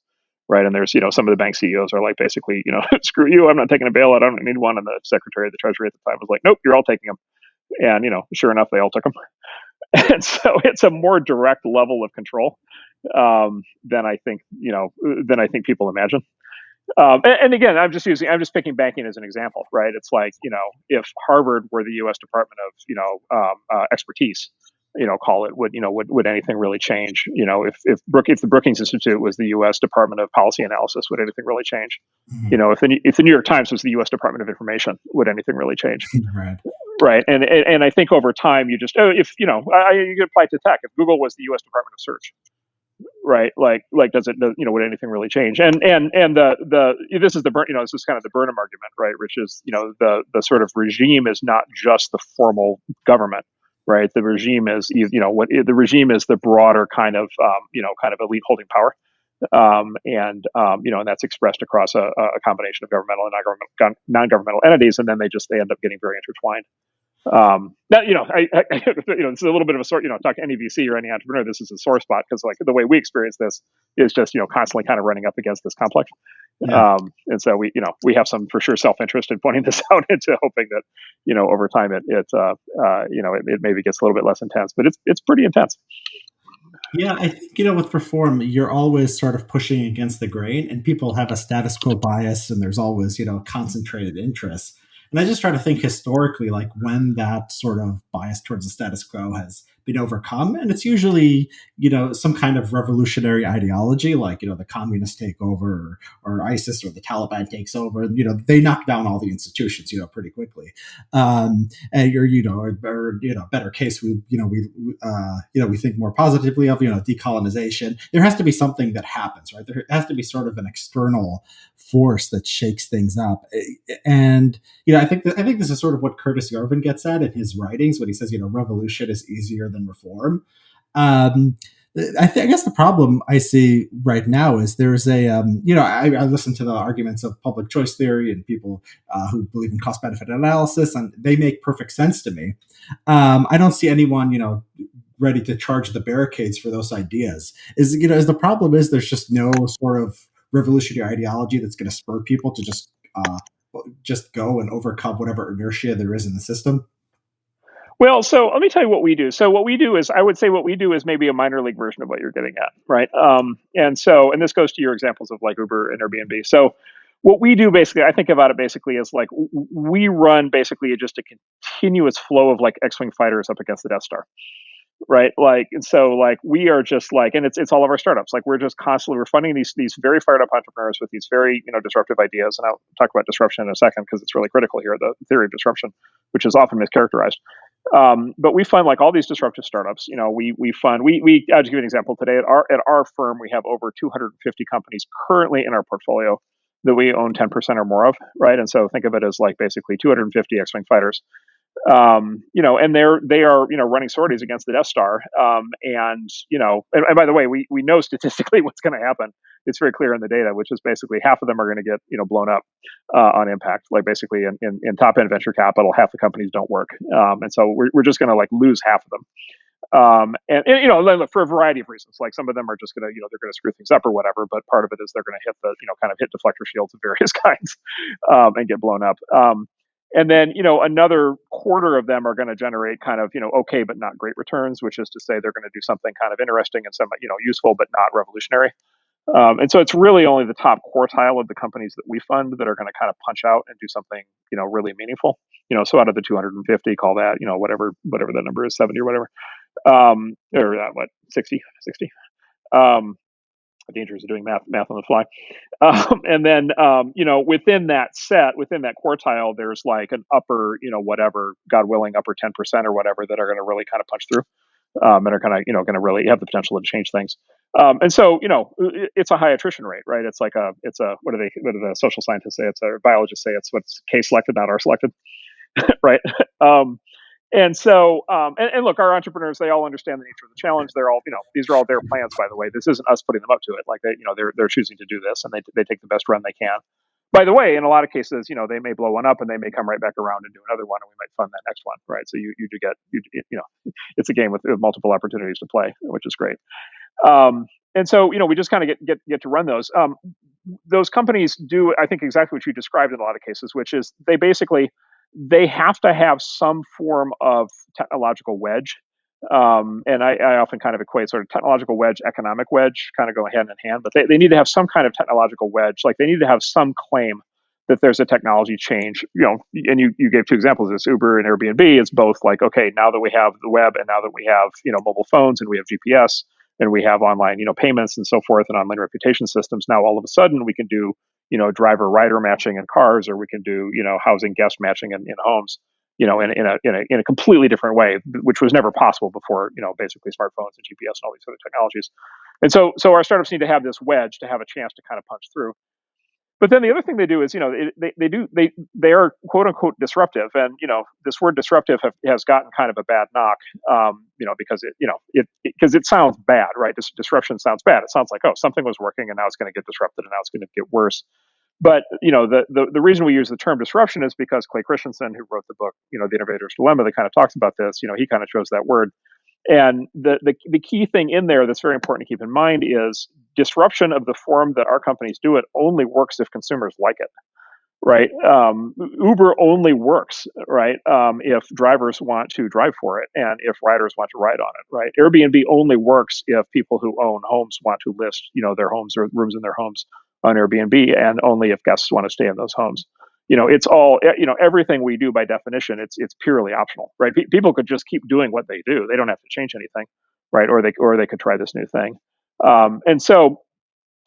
right? And there's some of the bank CEOs are like basically screw you, I'm not taking a bailout, I don't need one. And the Secretary of the Treasury at the time was like, nope, you're all taking them. And sure enough, they all took them. And so it's a more direct level of control than I think people imagine. And again, I'm just picking banking as an example, right? It's like if Harvard were the U.S. Department of expertise, call it, would anything really change? If the Brookings Institute was the U.S. Department of Policy Analysis, would anything really change? Mm-hmm. If the New York Times was the U.S. Department of Information, would anything really change? Right. Right, and I think over time you just you could apply it to tech. If Google was the U.S. Department of Search, right? Like would anything really change? And this is this is kind of the Burnham argument, right? Which is the sort of regime is not just the formal government, right? The regime is the regime is the broader kind of kind of elite holding power. And that's expressed across a combination of governmental and non-governmental entities, and then they end up getting very intertwined. This is a little bit of a sort, talk to any VC or any entrepreneur, this is a sore spot, because like the way we experience this is just, constantly kind of running up against this complex. Yeah. And so we have some for sure self-interest in pointing this out into hoping that, over time it maybe gets a little bit less intense, but it's pretty intense. Yeah, I think, with reform, you're always sort of pushing against the grain, and people have a status quo bias, and there's always, concentrated interests. And I just try to think historically, like when that sort of bias towards the status quo has been overcome, and it's usually some kind of revolutionary ideology, like the communists take over, or ISIS or the Taliban takes over. They knock down all the institutions pretty quickly. And you're or better case, we think more positively of decolonization. There has to be something that happens, right? There has to be sort of an external force that shakes things up. And I think this is sort of what Curtis Yarvin gets at in his writings when he says revolution is easier than reform. um, I guess the problem I see right now is there's I listen to the arguments of public choice theory and people who believe in cost benefit analysis, and they make perfect sense to me. I don't see anyone, ready to charge the barricades for those ideas. Is the problem is there's just no sort of revolutionary ideology that's going to spur people to just go and overcome whatever inertia there is in the system. Well, so let me tell you what we do. So what we do is, I would say what we do is maybe a minor league version of what you're getting at, right? And this goes to your examples of like Uber and Airbnb. So what we do basically, I think about it basically as like we run basically just a continuous flow of like X-wing fighters up against the Death Star, right? Like, and so like we are just like, and it's all of our startups. Like we're just constantly we're funding these very fired up entrepreneurs with these very disruptive ideas. And I'll talk about disruption in a second because it's really critical here, the theory of disruption, which is often mischaracterized. But we fund like all these disruptive startups. We fund we I'll just give you an example. Today at our firm we have over 250 companies currently in our portfolio that we own 10% or more of, right? And so think of it as like basically 250 X-wing fighters, and they are running sorties against the Death Star, and by the way, we know statistically what's going to happen. It's very clear in the data, which is basically half of them are going to get blown up on impact. Like basically in top end venture capital, half the companies don't work, and so we're just going to like lose half of them. For a variety of reasons, like some of them are just going to, they're going to screw things up or whatever, but part of it is they're going to hit the, kind of hit deflector shields of various kinds, and get blown up. And then, another quarter of them are going to generate kind of, okay, but not great returns, which is to say they're going to do something kind of interesting and some, useful, but not revolutionary. And so it's really only the top quartile of the companies that we fund that are going to kind of punch out and do something, really meaningful. So out of the 250, call that, whatever that number is, 70 or whatever, or what, 60. The dangers of doing math on the fly. And then, within that quartile, there's like an upper, whatever, God willing, upper 10% or whatever that are going to really kind of punch through, and are kind of, going to really have the potential to change things. And so, it's a high attrition rate, right? It's like what do the social scientists say? Biologists say it's what's K selected, not R selected, right? And so, and look, our entrepreneurs, they all understand the nature of the challenge. They're all, these are all their plans, by the way. This isn't us putting them up to it. Like they're choosing to do this, and they take the best run they can. By the way, in a lot of cases, they may blow one up and they may come right back around and do another one, and we might fund that next one, right? So you do get, it's a game with multiple opportunities to play, which is great. And so, we just kind of get to run those. Those companies do, I think, exactly what you described in a lot of cases, which is they have to have some form of technological wedge. And I often kind of equate sort of technological wedge, economic wedge, kind of go hand in hand, but they need to have some kind of technological wedge. Like they need to have some claim that there's a technology change, and you gave two examples of this, Uber and Airbnb. It's both like, okay, now that we have the web and now that we have, mobile phones and we have GPS and we have online, payments and so forth and online reputation systems, now all of a sudden we can do, driver rider matching in cars, or we can do, housing guest matching in homes, in a completely different way, which was never possible before, basically smartphones and GPS and all these other technologies. And so our startups need to have this wedge to have a chance to kind of punch through. But then the other thing they do is, they are quote unquote disruptive, and this word disruptive has gotten kind of a bad knock, because because it sounds bad, right? Disruption sounds bad. It sounds like, oh, something was working and now it's going to get disrupted and now it's going to get worse. But the reason we use the term disruption is because Clay Christensen, who wrote the book, The Innovator's Dilemma, that kind of talks about this. He kind of chose that word. And the key thing in there that's very important to keep in mind is disruption of the form that our companies do it only works if consumers like it, right? Uber only works, right, if drivers want to drive for it and if riders want to ride on it, right? Airbnb only works if people who own homes want to list, their homes or rooms in their homes on Airbnb, and only if guests want to stay in those homes. it's all, everything we do by definition, it's purely optional, right? People could just keep doing what they do; they don't have to change anything, right? Or they could try this new thing. And so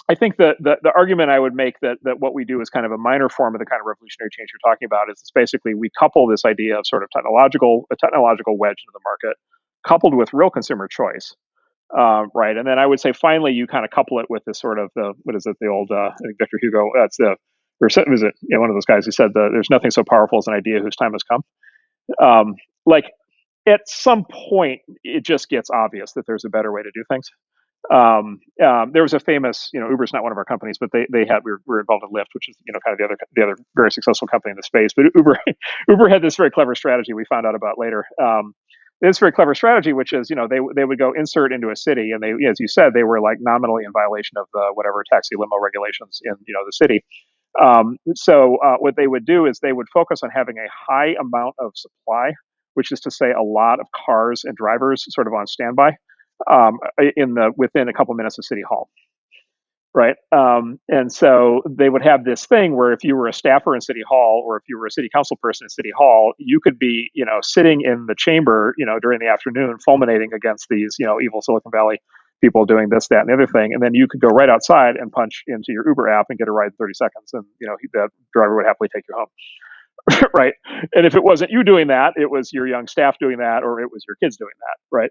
I think that the argument I would make that what we do is kind of a minor form of the kind of revolutionary change you're talking about is it's basically we couple this idea of sort of a technological wedge into the market, coupled with real consumer choice, right? And then I would say finally you kind of couple it with this sort of the what is it the old I think Victor Hugo that's the or was it one of those guys who said there's nothing so powerful as an idea whose time has come. Like at some point it just gets obvious that there's a better way to do things. There was a famous, Uber's not one of our companies, but they had we were involved in Lyft, which is kind of the other very successful company in the space. But Uber had this very clever strategy we found out about later. This very clever strategy, which is they would go insert into a city, and they, as you said, they were like nominally in violation of the whatever taxi limo regulations in the city. So what they would do is they would focus on having a high amount of supply, which is to say a lot of cars and drivers sort of on standby within a couple minutes of City Hall, right? And so they would have this thing where if you were a staffer in City Hall or if you were a city council person in City Hall, you could be sitting in the chamber during the afternoon fulminating against these evil Silicon Valley people doing this, that, and the other thing, and then you could go right outside and punch into your Uber app and get a ride in 30 seconds, and the driver would happily take you home. Right. And if it wasn't you doing that, it was your young staff doing that, or it was your kids doing that. Right.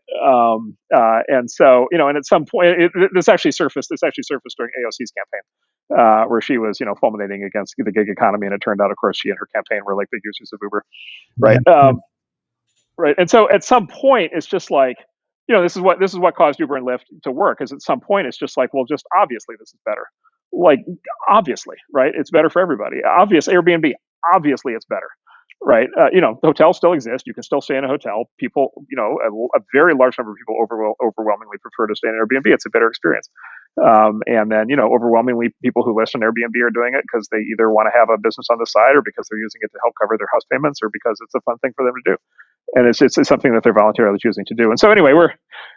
And so, and at some point, this actually surfaced during AOC's campaign, where she was, fulminating against the gig economy. And it turned out, of course, she and her campaign were like big users of Uber. Right. Right. And so at some point, it's just like, this is what caused Uber and Lyft to work. Is at some point, it's just like, well, just obviously this is better. Like, obviously, right? It's better for everybody. Airbnb, obviously it's better, right? Hotels still exist. You can still stay in a hotel. People, a very large number of people overwhelmingly prefer to stay in an Airbnb. It's a better experience. And then, overwhelmingly people who list on Airbnb are doing it because they either want to have a business on the side or because they're using it to help cover their house payments or because it's a fun thing for them to do. And it's something that they're voluntarily choosing to do. And so anyway,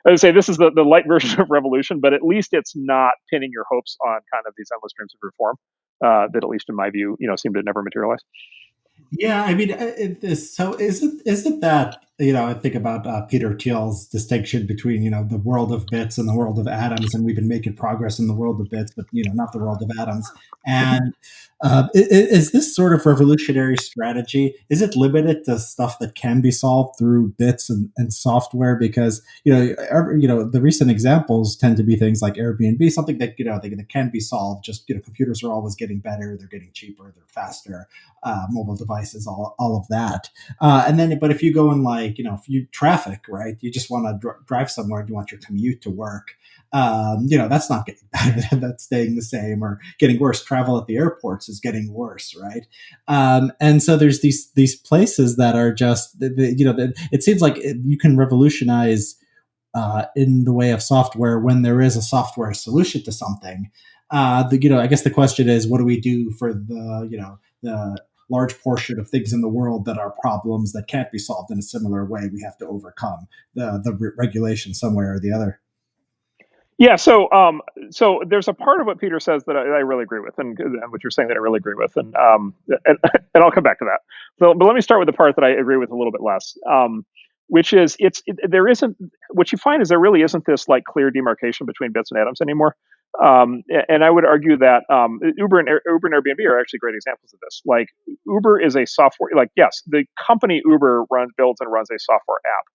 as I say, this is the light version of revolution, but at least it's not pinning your hopes on kind of these endless dreams of reform that, at least in my view, seem to never materialize. Yeah, I mean, so is it that I think about Peter Thiel's distinction between the world of bits and the world of atoms, and we've been making progress in the world of bits, but not the world of atoms. And is this sort of revolutionary strategy? Is it limited to stuff that can be solved through bits and software? Because the recent examples tend to be things like Airbnb, something that that can be solved. Just computers are always getting better, they're getting cheaper, they're faster. Mobile devices, all of that. But if you go in if you traffic, right, you just want to drive somewhere, you want your commute to work. That's not getting better. That's staying the same or getting worse. Travel at the airports is getting worse, right? And so there's these places that are just, it seems like you can revolutionize in the way of software when there is a software solution to something. I guess the question is, what do we do for the large portion of things in the world that are problems that can't be solved in a similar way? We have to overcome the regulation some way or the other. Yeah, so there's a part of what Peter says that I really agree with, and what you're saying that I really agree with, and I'll come back to that. But let me start with the part that I agree with a little bit less, which is there isn't, what you find is there really isn't this like clear demarcation between bits and atoms anymore. And I would argue that Uber and Airbnb are actually great examples of this. Like Uber is a software, like yes, the company Uber builds and runs a software app,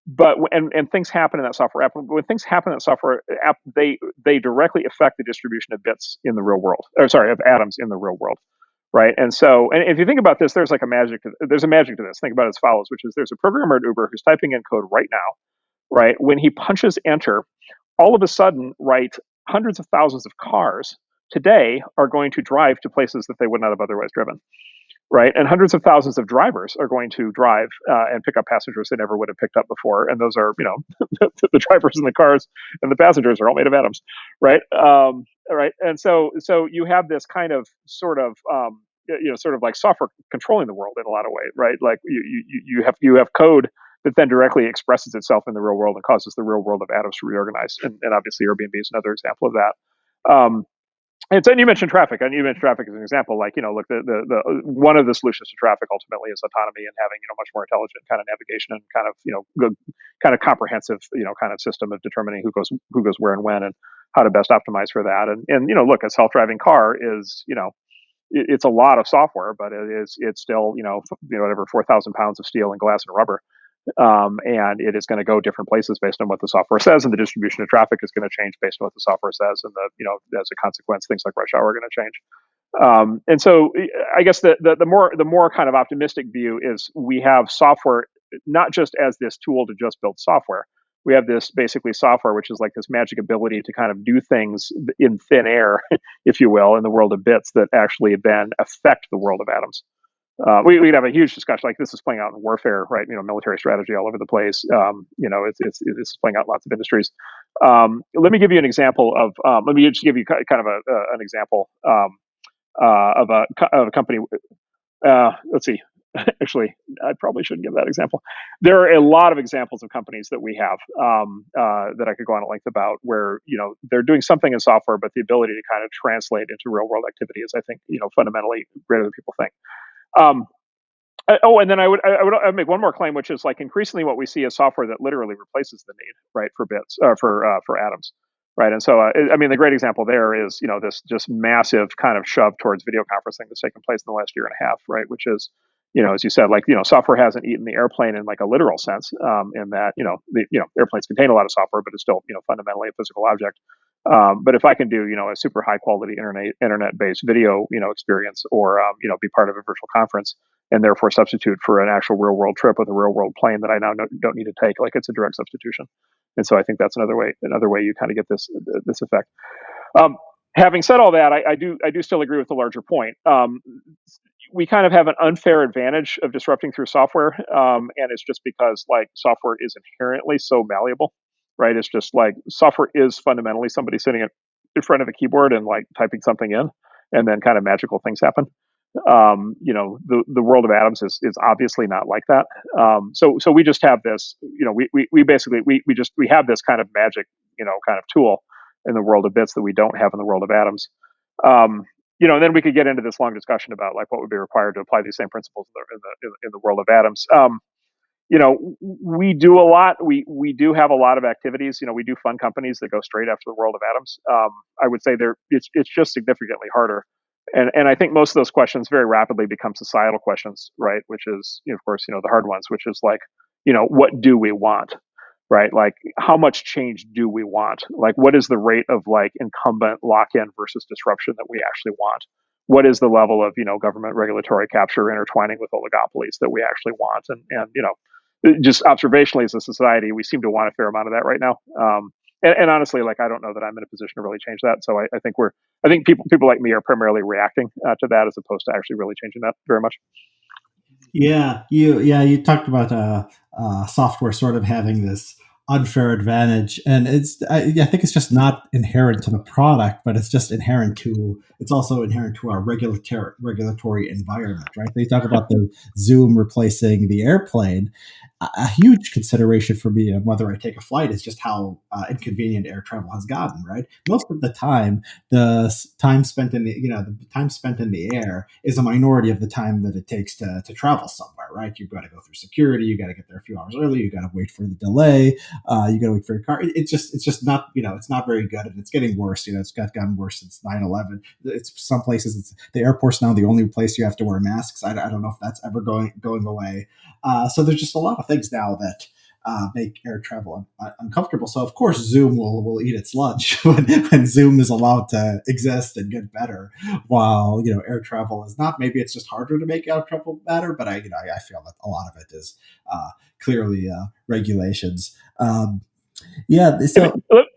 but and things happen in that software app. When things happen in that software app, they directly affect the distribution of bits in the real world, or sorry, of atoms in the real world, right? And so, and if you think about this, there's a magic to this. Think about it as follows, which is there's a programmer at Uber who's typing in code right now, right? When he punches enter, all of a sudden, right, hundreds of thousands of cars today are going to drive to places that they would not have otherwise driven, right? And hundreds of thousands of drivers are going to drive and pick up passengers they never would have picked up before. And those are, the drivers and the cars and the passengers are all made of atoms, right? Right. And so you have this kind of sort of like software controlling the world in a lot of ways, right? Like you have code that then directly expresses itself in the real world and causes the real world of atoms to reorganize. And obviously Airbnb is another example of that. And you mentioned traffic, and you mentioned traffic as an example. Like, look, the one of the solutions to traffic ultimately is autonomy and having much more intelligent kind of navigation and kind of good, kind of comprehensive kind of system of determining who goes where and when and how to best optimize for that. And look, a self driving car is it's a lot of software, but it's still whatever 4,000 pounds of steel and glass and rubber. And it is going to go different places based on what the software says, and the distribution of traffic is going to change based on what the software says, and as a consequence, things like rush hour are going to change. And so, I guess the more kind of optimistic view is we have software not just as this tool to just build software. We have this basically software, which is like this magic ability to kind of do things in thin air, if you will, in the world of bits that actually then affect the world of atoms. We'd have a huge discussion like this is playing out in warfare, right? Military strategy all over the place. It's playing out in lots of industries. Let me give you an example of. Let me just give you kind of an example of a company. Let's see. Actually, I probably shouldn't give that example. There are a lot of examples of companies that we have that I could go on at length about where they're doing something in software, but the ability to kind of translate into real world activity is, I think, fundamentally greater than people think. Um, and then I would make one more claim, which is like increasingly what we see is software that literally replaces the need, right, for bits for atoms, right. And so I mean the great example there is this just massive kind of shove towards video conferencing that's taken place in the last year and a half, right, which is as you said, like software hasn't eaten the airplane in like a literal sense, in that the airplanes contain a lot of software, but it's still fundamentally a physical object. But if I can do a super high quality internet based video experience, or be part of a virtual conference, and therefore substitute for an actual real world trip with a real world plane that I now don't need to take, like it's a direct substitution. And so I think that's another way you kind of get this effect. Um, Having said all that, I do still agree with the larger point. We kind of have an unfair advantage of disrupting through software, and it's just because like software is inherently so malleable, right? It's just like software is fundamentally somebody sitting in front of a keyboard and like typing something in, and then kind of magical things happen. The world of atoms is obviously not like that. So we just have this, we basically we have this kind of magic, kind of tool in the world of bits that we don't have in the world of atoms. And then we could get into this long discussion about like what would be required to apply these same principles in the world of atoms. We do a lot. We do have a lot of activities. We do fund companies that go straight after the world of atoms. I would say it's just significantly harder. And I think most of those questions very rapidly become societal questions, right? Which is, of course, the hard ones, which is like, what do we want, right? Like, how much change do we want? Like, what is the rate of like incumbent lock-in versus disruption that we actually want? What is the level of government regulatory capture intertwining with oligopolies that we actually want? And just observationally as a society, we seem to want a fair amount of that right now. And honestly, like I don't know that I'm in a position to really change that. So I think people like me are primarily reacting to that as opposed to actually really changing that very much. You talked about software sort of having this unfair advantage, and I think it's just not inherent to the product, but it's also inherent to our regulatory environment, right? They talk about the Zoom replacing the airplane. A huge consideration for me on whether I take a flight is just how inconvenient air travel has gotten. Right, most of the time, time spent in the time spent in the air is a minority of the time that it takes to travel somewhere. Right, you've got to go through security, you got to get there a few hours early, you got to wait for the delay, you got to wait for your car. It's just not it's not very good, and it's getting worse. It's gotten worse since 9/11. It's some places the airport's now the only place you have to wear masks. I don't know if that's ever going away. So there's just a lot of things now that make air travel uncomfortable. So of course Zoom will eat its lunch when Zoom is allowed to exist and get better, while air travel is not. Maybe it's just harder to make air travel better, but I feel that a lot of it is clearly regulations. So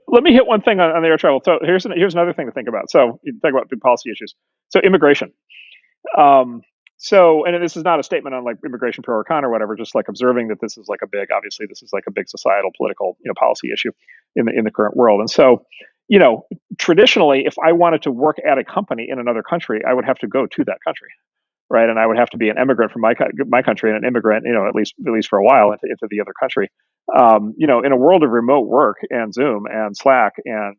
Let me hit one thing on the air travel. So here's another thing to think about. So you talk about big policy issues. So immigration. Um, and this is not a statement on like immigration pro or con or whatever, just like observing that this is like obviously this is like a big societal political, policy issue in the current world. And so, traditionally, if I wanted to work at a company in another country, I would have to go to that country, right? And I would have to be an immigrant from my country and an immigrant, at least for a while into the other country. In a world of remote work and Zoom and Slack and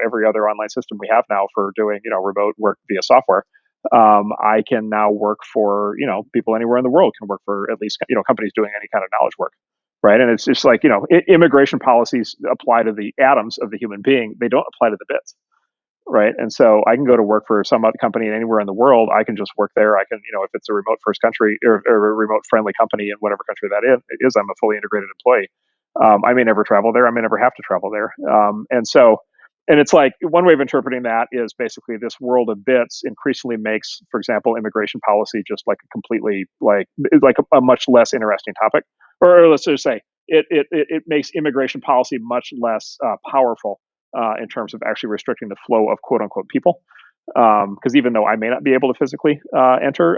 every other online system we have now for doing remote work via software, I can now work for people anywhere in the world can work for at least companies doing any kind of knowledge work, right? And it's just like immigration policies apply to the atoms of the human being; they don't apply to the bits, right? And so I can go to work for some other company anywhere in the world. I can just work there. I can, if it's a remote first country or a remote friendly company in whatever country that is, I'm a fully integrated employee. I may never travel there. I may never have to travel there. And it's like one way of interpreting that is basically this world of bits increasingly makes, for example, immigration policy just like a completely like a much less interesting topic. Or let's just say it makes immigration policy much less powerful in terms of actually restricting the flow of quote unquote people. Because even though I may not be able to physically enter,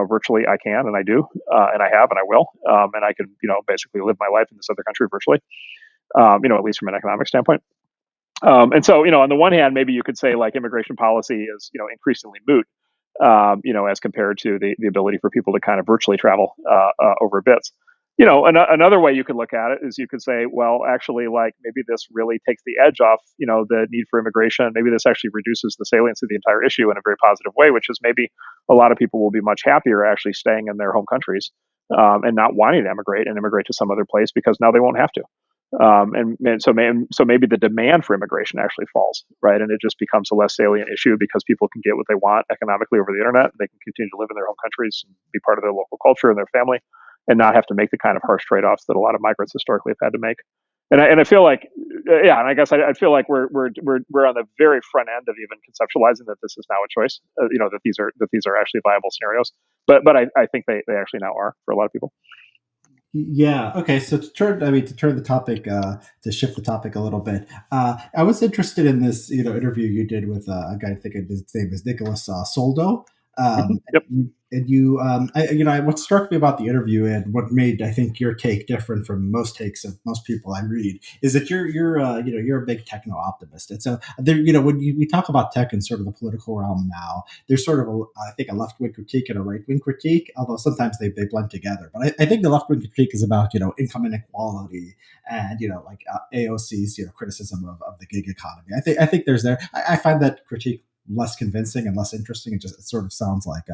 virtually I can and I do, and I have and I will, and I can, basically live my life in this other country virtually, at least from an economic standpoint. And so, on the one hand, maybe you could say like immigration policy is, increasingly moot, as compared to the ability for people to kind of virtually travel over bits. Another way you could look at it is you could say, well, actually, like maybe this really takes the edge off, the need for immigration. Maybe this actually reduces the salience of the entire issue in a very positive way, which is maybe a lot of people will be much happier actually staying in their home countries and not wanting to emigrate and immigrate to some other place because now they won't have to. So maybe the demand for immigration actually falls, right? And it just becomes a less salient issue because people can get what they want economically over the internet. They can continue to live in their home countries and be part of their local culture and their family, and not have to make the kind of harsh trade-offs that a lot of migrants historically have had to make. And I feel like, yeah, and I guess I feel like we're on the very front end of even conceptualizing that this is now a choice. That these are actually viable scenarios. But I think they actually now are for a lot of people. Yeah. Okay. So to turn the topic, to shift the topic a little bit, I was interested in this, interview you did with a guy. I think his name is Nicholas Soldo. Yep. What struck me about the interview and what made I think your take different from most takes of most people I read is that you're a big techno optimist. And so there, when we talk about tech in sort of the political realm now, there's sort of I think a left wing critique and a right wing critique, although sometimes they blend together. But I think the left wing critique is about income inequality and AOC's criticism of the gig economy. I think there's there. I find that critique less convincing and less interesting. It sort of sounds like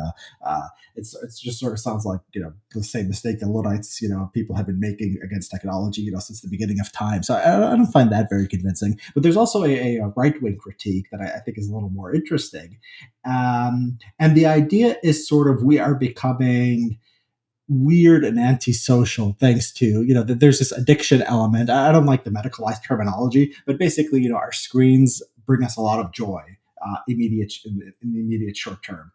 it's just sort of sounds like the same mistake the Luddites people have been making against technology since the beginning of time. So I don't find that very convincing. But there's also a right wing critique that I think is a little more interesting, and the idea is sort of we are becoming weird and antisocial thanks to that there's this addiction element. I don't like the medicalized terminology, but basically our screens bring us a lot of joy immediate in the immediate short term,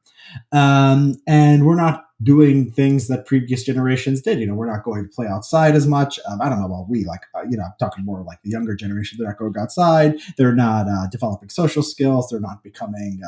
and we're not doing things that previous generations did. We're not going to play outside as much. I don't know about we, like, I'm talking more like the younger generation. They're not going outside. They're not developing social skills. They're not becoming,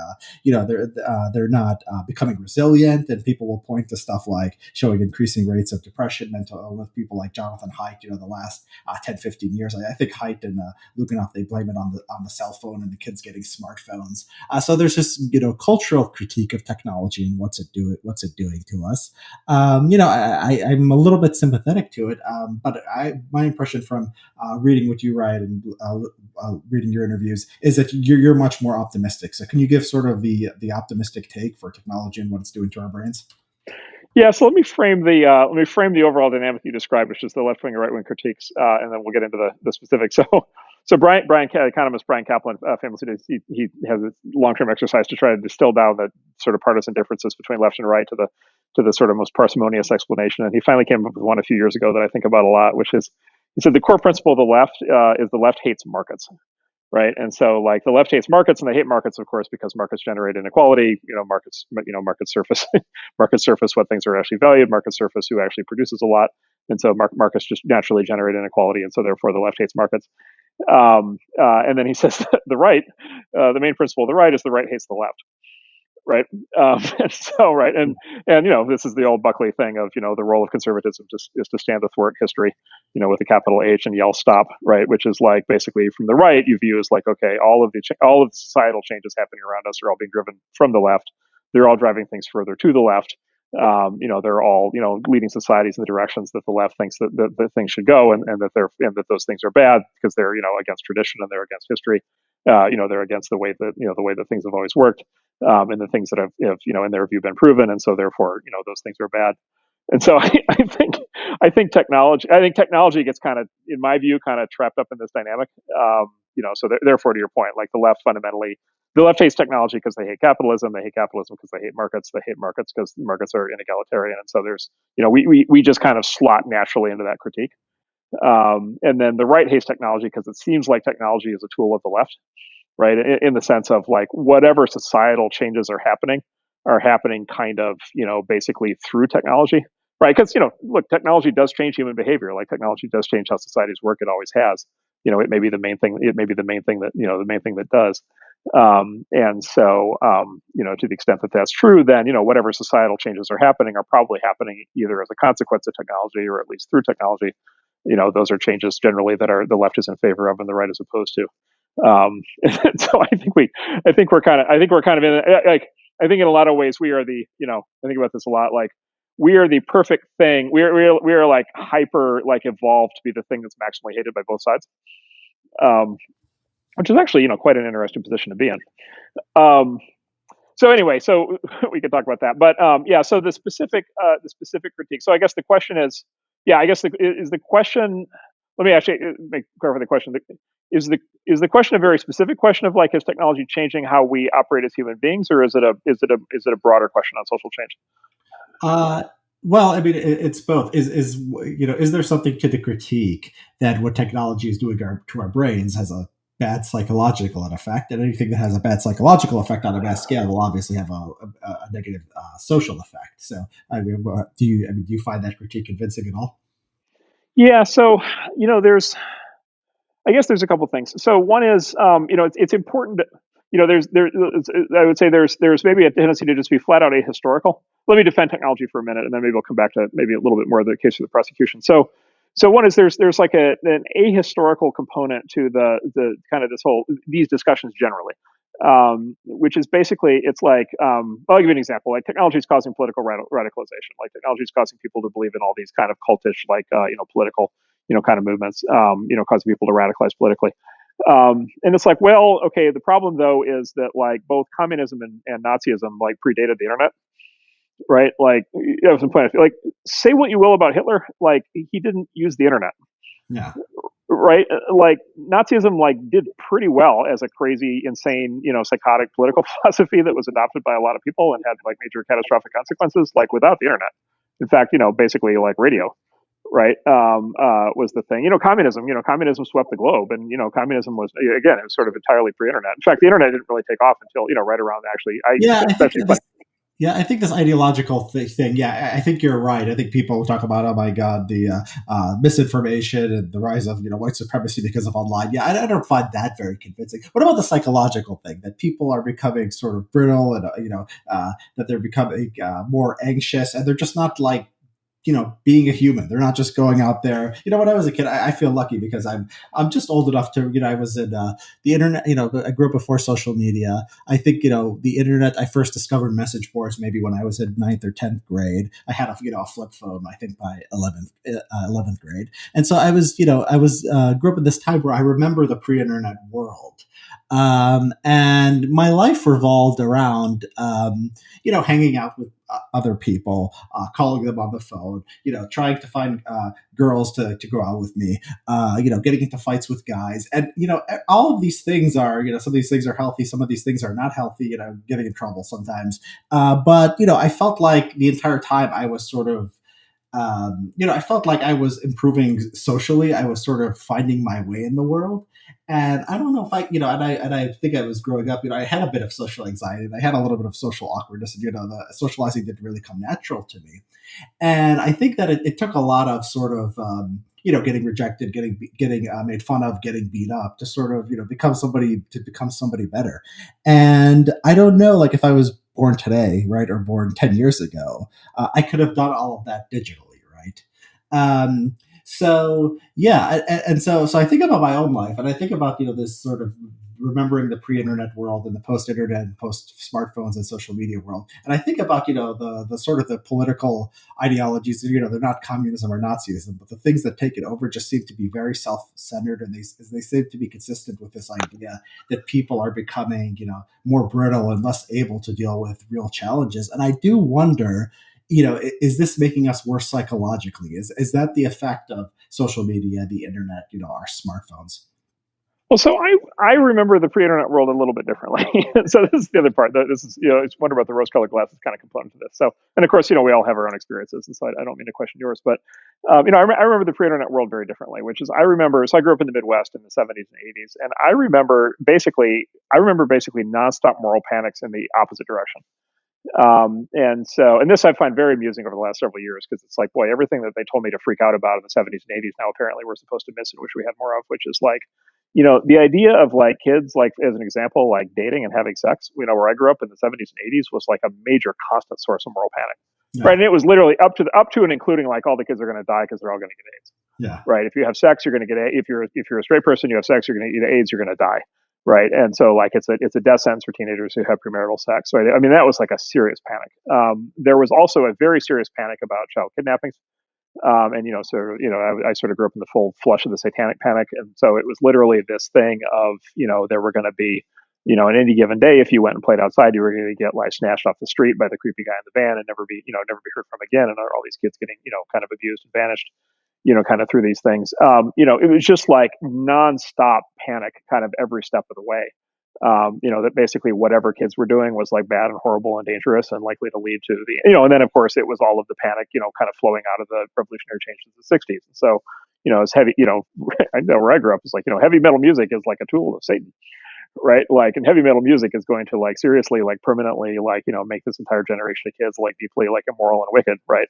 they're not becoming resilient. And people will point to stuff like showing increasing rates of depression, mental illness. People like Jonathan Haidt, the last 10, 15 years. I think Haidt and Lukanoff, they blame it on the cell phone and the kids getting smartphones. So there's this, cultural critique of technology and what's it doing to us. I'm a little bit sympathetic to it, but my impression from reading what you write and reading your interviews is that you're much more optimistic. So can you give sort of the optimistic take for technology and what it's doing to our brains? Yeah, so let me frame the overall dynamic you described, which is the left wing and right wing critiques, and then we'll get into the specifics. So economist Brian Kaplan famously he has a long term exercise to try to distill down the sort of partisan differences between left and right to the sort of most parsimonious explanation, and he finally came up with one a few years ago that I think about a lot, which is he said the core principle of the left is the left hates markets. Right. And so like the left hates markets and they hate markets, of course, because markets generate inequality, markets surface, markets surface what things are actually valued, markets surface who actually produces a lot. And so markets just naturally generate inequality. And so therefore the left hates markets. And then he says that the main principle of the right is the right hates the left. Right. And this is the old Buckley thing of, the role of conservatism is to stand athwart history, with a capital H and yell stop. Right. Which is like basically from the right, you view as like, OK, all of the societal changes happening around us are all being driven from the left. They're all driving things further to the left. They're all leading societies in the directions that the left thinks that things should go, and that those things are bad because they're against tradition and they're against history. They're against the way that things have always worked, and the things that have in their view been proven, and so therefore those things are bad. And so I think technology gets kind of, in my view, kind of trapped up in this dynamic. So therefore, to your point, like the left hates technology because they hate capitalism. They hate capitalism because they hate markets. They hate markets because markets are inegalitarian. And so there's, we just kind of slot naturally into that critique. And then the right hates technology because it seems like technology is a tool of the left, right? In the sense of like whatever societal changes are happening kind of, basically through technology, right? Because, look, technology does change human behavior. Like technology does change how societies work. It always has. It may be the main thing. It may be the main thing that does. And so, to the extent that that's true, then, whatever societal changes are happening are probably happening either as a consequence of technology or at least through technology. Those are changes generally that are the left is in favor of and the right is opposed to. So I think we're kind of in like, I think in a lot of ways we are I think about this a lot, like we are the perfect thing. We are like hyper like evolved to be the thing that's maximally hated by both sides. Um, which is actually, quite an interesting position to be in. Um, so anyway, so we could talk about that, but yeah. So the specific critique. So I guess the question is, yeah, I guess is the question. Let me actually clarify the question. Is the question a very specific question of like, is technology changing how we operate as human beings, or is it a broader question on social change? Uh, well, I mean, it's both. Is there something to the critique that what technology is doing to our brains has a bad psychological effect, and anything that has a bad psychological effect on a mass scale will obviously have a negative social effect. So, I mean, do you find that critique convincing at all? Yeah. So there's I guess there's a couple things. So one is, it's important. I would say there's maybe a tendency to just be flat out ahistorical. Let me defend technology for a minute, and then maybe we'll come back to maybe a little bit more of the case of the prosecution. So one is there's like an ahistorical component to the kind of these discussions generally, which is basically it's like I'll give you an example. Like technology is causing political radicalization. Like technology is causing people to believe in all these kind of cultish like political kind of movements, causing people to radicalize politically. And it's like, well, okay, the problem though is that like both communism and Nazism like predated the internet, right? Like, you have some point of view. Like, say what you will about Hitler, like he didn't use the internet, Yeah, right? Like Nazism like did pretty well as a crazy, insane, psychotic political philosophy that was adopted by a lot of people and had like major catastrophic consequences, like without the internet. In fact, basically like radio, right? Was the thing. Communism swept the globe, and communism was again, it was sort of entirely pre-internet. In fact, the internet didn't really take off until right around actually. yeah. Especially funny. Yeah, I think this ideological thing. Yeah, I think you're right. I think people talk about, oh my god, the misinformation and the rise of white supremacy because of online. Yeah, I don't find that very convincing. What about the psychological thing that people are becoming sort of brittle and that they're becoming more anxious and they're just not like being a human. They're not just going out there. When I was a kid, I feel lucky because I'm just old enough to, I was in the internet. I grew up before social media. I think, the internet, I first discovered message boards maybe when I was in ninth or 10th grade. I had a flip phone, I think by 11th grade. And so I grew up in this time where I remember the pre-internet world. And my life revolved around, hanging out with other people, calling them on the phone, trying to find girls to go out with me, getting into fights with guys. And, all of these things are, some of these things are healthy. Some of these things are not healthy, getting in trouble sometimes. But, I felt like the entire time I was sort of, I felt like I was improving socially. I was sort of finding my way in the world. And I don't know if I think I was growing up, I had a bit of social anxiety and I had a little bit of social awkwardness and, the socializing didn't really come natural to me. And I think that it took a lot of sort of, getting rejected, getting made fun of, getting beat up to sort of, become somebody better. And I don't know, like if I was born today, right, or born 10 years ago, I could have done all of that digitally, right? So yeah, and so I think about my own life, and I think about this sort of remembering the pre-internet world and the post-internet and post-smartphones and social media world. And I think about, the sort of the political ideologies, they're not communism or Nazism, but the things that take it over just seem to be very self-centered, and they seem to be consistent with this idea that people are becoming, more brittle and less able to deal with real challenges. And I do wonder, is this making us worse psychologically? Is that the effect of social media, the internet, our smartphones? Well, so I remember the pre-internet world a little bit differently. So this is the other part. This is, I wonder about the rose-colored glasses kind of component to this. So, and of course, we all have our own experiences, and so I don't mean to question yours, but I remember the pre-internet world very differently. Which is, I remember. So I grew up in the Midwest in the '70s and '80s, and I remember basically nonstop moral panics in the opposite direction. And this I find very amusing over the last several years, because it's like, boy, everything that they told me to freak out about in the '70s and '80s now apparently we're supposed to miss and wish we had more of, which is like, the idea of like kids, like as an example, like dating and having sex, where I grew up in the '70s and '80s was like a major constant source of moral panic. Yeah. Right. And it was literally up to and including like all the kids are going to die because they're all going to get AIDS. Yeah. Right. If you have sex, you're going to get AIDS. If you're a straight person, you have sex, you're going to get AIDS, you're going to die. Right. And so like it's a death sentence for teenagers who have premarital sex. Right. I mean, that was like a serious panic. There was also a very serious panic about child kidnappings. I sort of grew up in the full flush of the satanic panic. And so it was literally this thing of, there were going to be, on any given day, if you went and played outside, you were going to get like snatched off the street by the creepy guy in the van and never be heard from again. And all these kids getting, kind of abused and vanished, kind of through these things. It was just like nonstop panic kind of every step of the way. That basically whatever kids were doing was like bad and horrible and dangerous and likely to lead to and then of course it was all of the panic, kind of flowing out of the revolutionary changes of the '60s. And so, it's heavy, I know where I grew up is like, heavy metal music is like a tool of Satan, right? Like, and heavy metal music is going to like seriously, like permanently, like, make this entire generation of kids like deeply like immoral and wicked, right?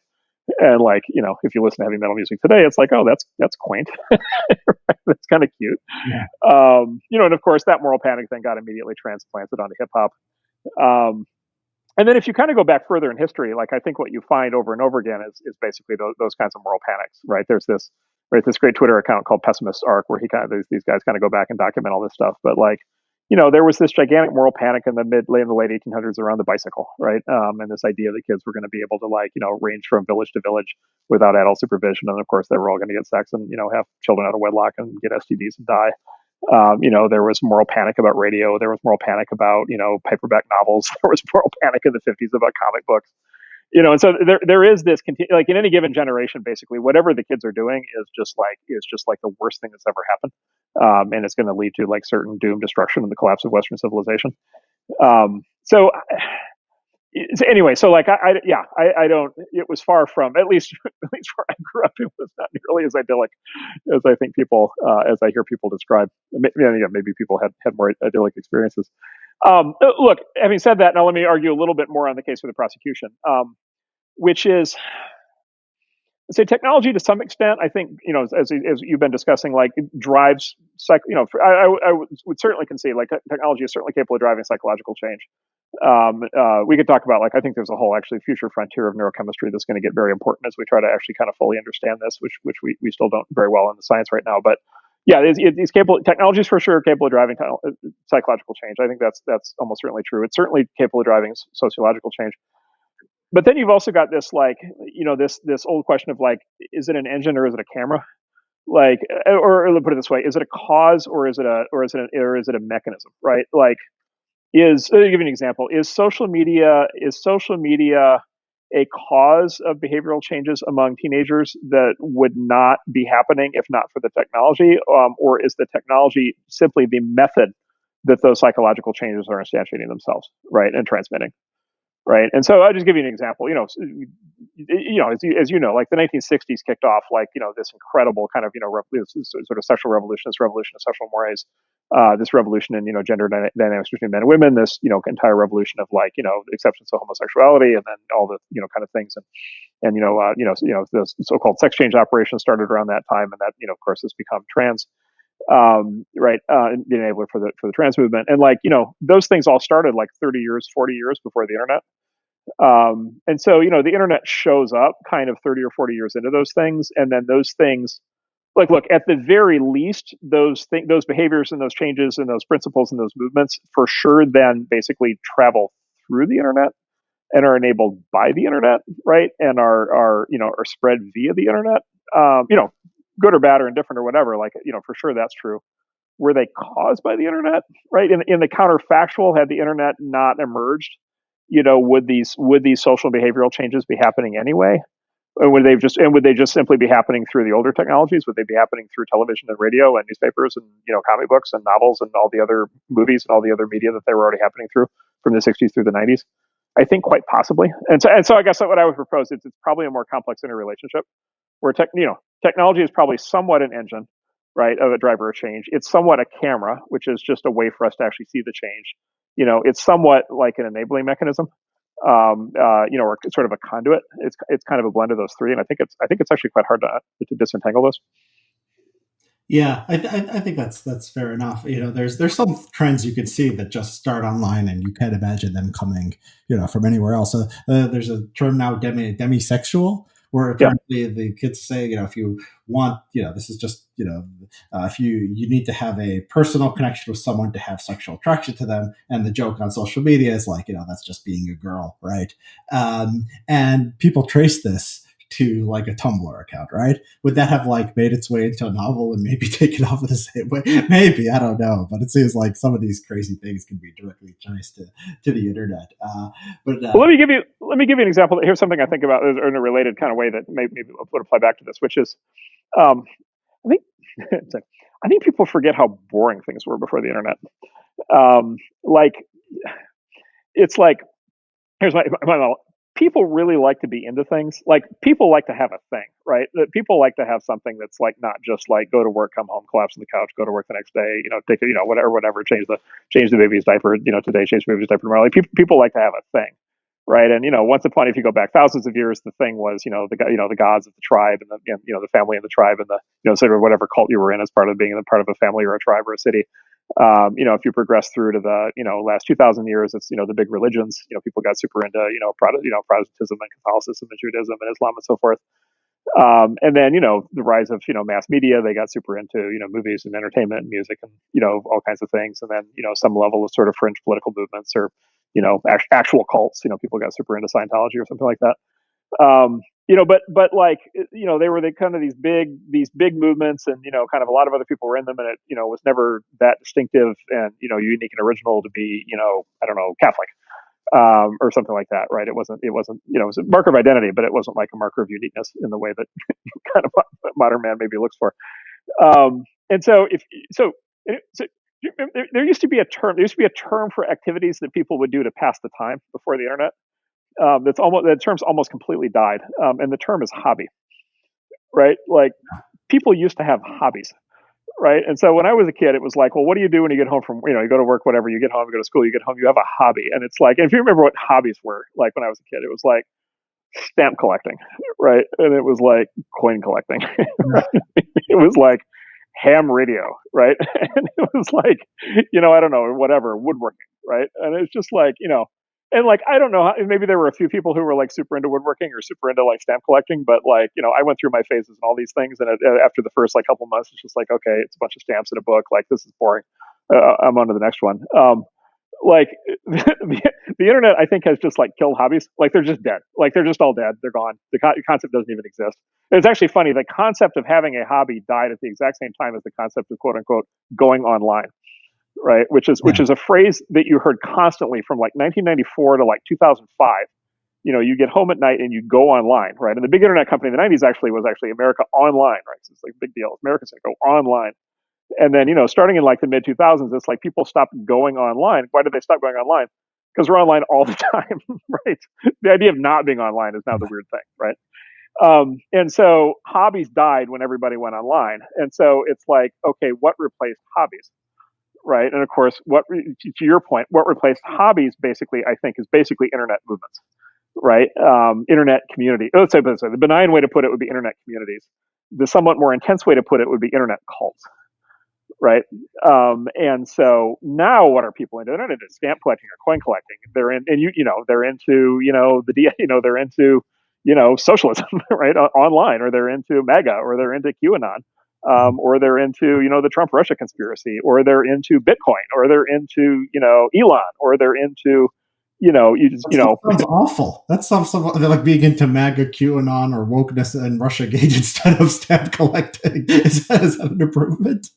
And like, if you listen to heavy metal music today, it's like, oh, that's quaint. That's kind of cute. Yeah. And of course that moral panic then got immediately transplanted onto hip hop. And then if you kind of go back further in history, like I think what you find over and over again is basically those kinds of moral panics, right? There's this great Twitter account called Pessimist Arc where these guys kind of go back and document all this stuff. But like, there was this gigantic moral panic in the late 1800s around the bicycle, right? And this idea that kids were going to be able to like, range from village to village without adult supervision. And of course, they were all going to get sex and, have children out of wedlock and get STDs and die. There was moral panic about radio. There was moral panic about, paperback novels. There was moral panic in the '50s about comic books. And so there is this like in any given generation, basically whatever the kids are doing is just like the worst thing that's ever happened, and it's going to lead to like certain doom, destruction, and the collapse of Western civilization. So anyway, so like I don't. It was far from at least where I grew up. It was not nearly as idyllic as I think people as I hear people describe. Maybe people had more idyllic experiences. Look, having said that, now let me argue a little bit more on the case for the prosecution, which is, say, technology to some extent. I think as you've been discussing, like it drives I would certainly concede like technology is certainly capable of driving psychological change. We could talk about like I think there's a whole actually future frontier of neurochemistry that's going to get very important as we try to actually kind of fully understand this, which we still don't very well in the science right now, but. Yeah, it's capable. Technology is for sure capable of driving psychological change. I think that's almost certainly true. It's certainly capable of driving sociological change. But then you've also got this like this old question of like, is it an engine or is it a camera? Like, or put it this way, is it a cause or is it a mechanism? Right? Like, I'll give you an example. Is social media a cause of behavioral changes among teenagers that would not be happening if not for the technology? Or is the technology simply the method that those psychological changes are instantiating themselves, right, and transmitting? Right. And so I'll just give you an example. As you know, like the 1960s kicked off like, this incredible kind of, this sort of sexual revolution, this revolution of sexual mores, this revolution in, gender dynamics between men and women, this, entire revolution of like, acceptance of homosexuality and then all the, kind of things. The so-called sex change operation started around that time. And that, of course, has become trans. Right. The enabler for the trans movement. And like, those things all started like 30 years, 40 years before the internet. And so, the internet shows up kind of 30 or 40 years into those things. And then those things like, look, at the very least, those behaviors and those changes and those principles and those movements for sure then basically travel through the internet and are enabled by the internet, right? And are spread via the internet. Good or bad or indifferent or whatever. Like, for sure that's true. Were they caused by the internet, right? In the counterfactual, had the internet not emerged, would these social behavioral changes be happening anyway? And would they just simply be happening through the older technologies? Would they be happening through television and radio and newspapers and comic books and novels and all the other movies and all the other media that they were already happening through from the 60s through the 90s? I think quite possibly. And so I guess what I would propose is it's probably a more complex interrelationship where technology is probably somewhat an engine, right, of a driver of change. It's somewhat a camera, which is just a way for us to actually see the change. It's somewhat like an enabling mechanism, or sort of a conduit. It's kind of a blend of those three, and I think it's actually quite hard to disentangle those. Yeah, I think that's fair enough. There's some trends you can see that just start online, and you can't imagine them coming, from anywhere else. There's a term now, demisexual, where Yeah. apparently the kids say, if you want, this is just, if you need to have a personal connection with someone to have sexual attraction to them, and the joke on social media is like, that's just being a girl, right? And people trace this to like a Tumblr account, right? Would that have like made its way into a novel and maybe taken off in the same way? Maybe, I don't know, but it seems like some of these crazy things can be directly traced to the internet. But Well, let me give you an example. Here's something I think about in a related kind of way that maybe would apply back to this, which is, um, I think I think people forget how boring things were before the internet. Like, it's like, here's my model. People really like to be into things. Like, people like to have a thing, right? That people like to have something that's like not just like go to work, come home, collapse on the couch, go to work the next day, take it, whatever, change the baby's diaper, today, change the baby's diaper tomorrow. Like, people like to have a thing, right? And once upon, if you go back thousands of years, the thing was, the gods of the tribe and the family and the tribe and the sort of whatever cult you were in as part of being a part of a family or a tribe or a city. If you progress through to the last 2,000 years, it's the big religions. People got super into Protestantism and Catholicism and Judaism and Islam and so forth. And then the rise of mass media, they got super into movies and entertainment and music and all kinds of things. And then some level of sort of fringe political movements or actual cults. People got super into Scientology or something like that. But like, they were kind of these big movements, and kind of a lot of other people were in them, and it was never that distinctive and unique and original to be I don't know, Catholic, or something like that, right? It wasn't it was a marker of identity, but it wasn't like a marker of uniqueness in the way that kind of modern man maybe looks for. And so if so, so there used to be a term. There used to be a term for activities that people would do to pass the time before the internet. The term's almost completely died, and the term is hobby, right? Like, people used to have hobbies, right? And so when I was a kid, it was like, well, what do you do when you get home from you go to work, whatever, you get home, you go to school, you get home, you have a hobby, and it's like, and if you remember what hobbies were like when I was a kid, it was like stamp collecting, right? And it was like coin collecting, it was like ham radio, right? And it was like, I don't know, whatever, woodworking, right? And it's just like, and like, I don't know, maybe there were a few people who were like super into woodworking or super into like stamp collecting, but like, I went through my phases and all these things. And after the first like couple months, it's just like, okay, it's a bunch of stamps in a book. Like, this is boring. I'm on to the next one. Like, the internet, I think, has just like killed hobbies. Like, they're just dead. Like, they're just all dead. They're gone. The concept doesn't even exist. It's actually funny. The concept of having a hobby died at the exact same time as the concept of quote unquote going online, right? Which is a phrase that you heard constantly from like 1994 to like 2005. You get home at night and you go online, right? And the big internet company in the 90s was actually America Online, right? So it's like a big deal. America's going to go online. And then, starting in like the mid 2000s, it's like people stopped going online. Why did they stop going online? Because we're online all the time, right? The idea of not being online is now the weird thing, right? And so hobbies died when everybody went online. And so it's like, okay, what replaced hobbies? Right. And of course, to your point, what replaced hobbies basically, I think, is basically internet movements, right? Internet community. Let's say the benign way to put it would be internet communities. The somewhat more intense way to put it would be internet cults, right? And so now, what are people into? They're not into stamp collecting or coin collecting. They're in, and they're into, they're into, socialism, right? Online, or they're into MAGA, or they're into QAnon, or they're into, the Trump Russia conspiracy, or they're into Bitcoin, or they're into, Elon, or they're into, you just, That stuff sounds awful. That sounds like being into MAGA, QAnon, or wokeness and RussiaGate instead of stamp collecting. Is that an improvement?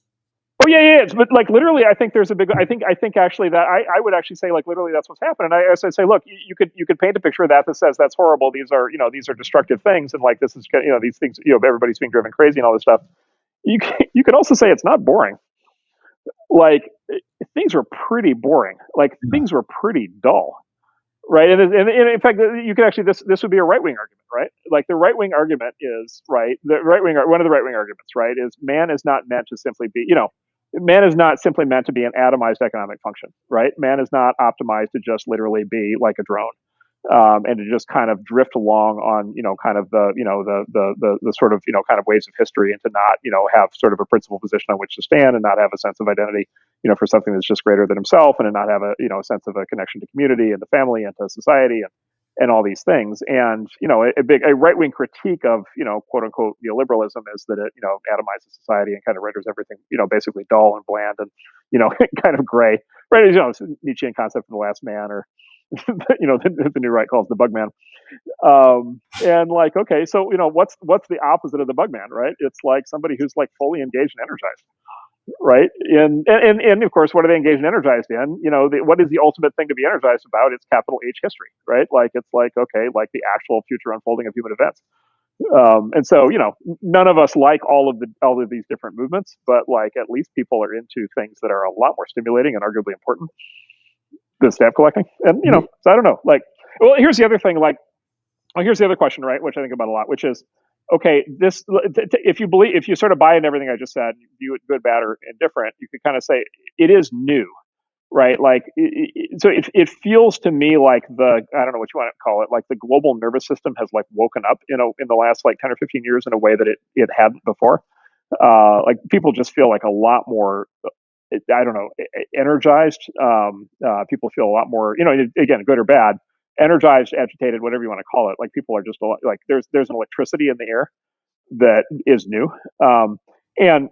Oh yeah, yeah. But like literally, I think there's a big. I think actually that I would actually say like literally that's what's happened. And I'd say, look, you could paint a picture of that says that's horrible. These are destructive things, and like this is these things everybody's being driven crazy and all this stuff. You could also say it's not boring. Like things were pretty boring. Like Yeah. things were pretty dull, right? And in fact, you could actually this would be a right wing argument, right? Like the right wing argument is right. The right wing one of the right wing arguments, right, is man is not meant to simply be man is not simply meant to be an atomized economic function, right? Man is not optimized to just literally be like a drone, and to just kind of drift along on, kind of the sort of, kind of waves of history, and to not, have sort of a principled position on which to stand, and not have a sense of identity, for something that's just greater than himself, and to not have a, a sense of a connection to community and the family and to society and all these things. And, a right wing critique of, quote unquote, neoliberalism is that it, atomizes society and kind of renders everything, basically dull and bland and, kind of gray. Right. It's a Nietzschean concept of the last man, or, the new right calls the bug man. And like, okay, so, what's the opposite of the bug man, right? It's like somebody who's like fully engaged and energized, right? And of course, what are they engaged and energized in? What is the ultimate thing to be energized about? It's capital H history, right? Like it's like, okay, like the actual future unfolding of human events. And so, none of us like all of these different movements, but like at least people are into things that are a lot more stimulating and arguably important than stamp collecting. And so I don't know. Like, well, here's the other thing. Like, well, here's the other question, right? Which I think about a lot, which is, okay, this if you sort of buy into everything I just said, view it good, bad, or indifferent, you could kind of say it is new, right? Like, so it feels to me like I don't know what you want to call it, like the global nervous system has like woken up, in the last like 10 or 15 years in a way that it hadn't before. Like people just feel like a lot more, I don't know, energized. People feel a lot more, again, good or bad, energized, agitated, whatever you want to call it. Like people are just like there's an electricity in the air that is new. And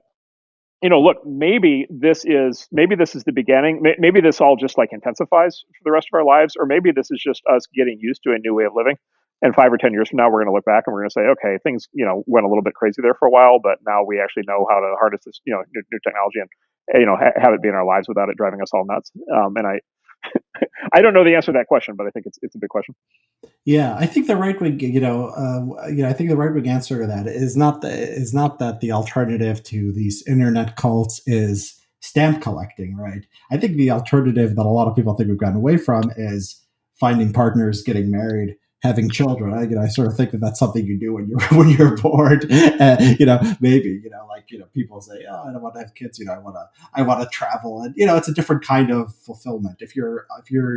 look, maybe this is the beginning. Maybe this all just like intensifies for the rest of our lives, or maybe this is just us getting used to a new way of living. And 5 or 10 years from now, we're going to look back and we're going to say, okay, things went a little bit crazy there for a while, but now we actually know how to harness this new technology and have it be in our lives without it driving us all nuts. And I don't know the answer to that question, but I think it's a big question. Yeah, I think the right wing, I think the right wing answer to that is not that the alternative to these internet cults is stamp collecting, right? I think the alternative that a lot of people think we've gotten away from is finding partners, getting married, having children. I sort of think that that's something you do when you're when you're bored. Maybe people say, oh, I don't want to have kids. I want to travel, and it's a different kind of fulfillment. If you're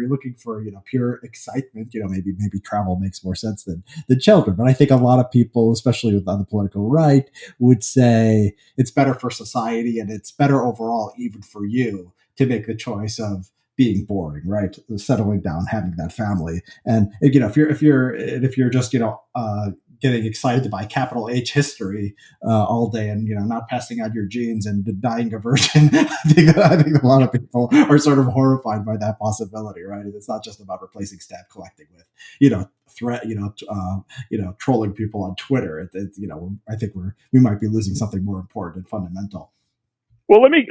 looking for pure excitement, maybe travel makes more sense than children. But I think a lot of people, especially on the political right, would say it's better for society and it's better overall, even for you, to make the choice of being boring, right? Settling down, having that family, and if you're just getting excited by capital H history all day, and not passing out your genes and dying a virgin. I think a lot of people are sort of horrified by that possibility, right? And it's not just about replacing stamp collecting with threat, trolling people on Twitter. I think we might be losing something more important and fundamental. Well, let me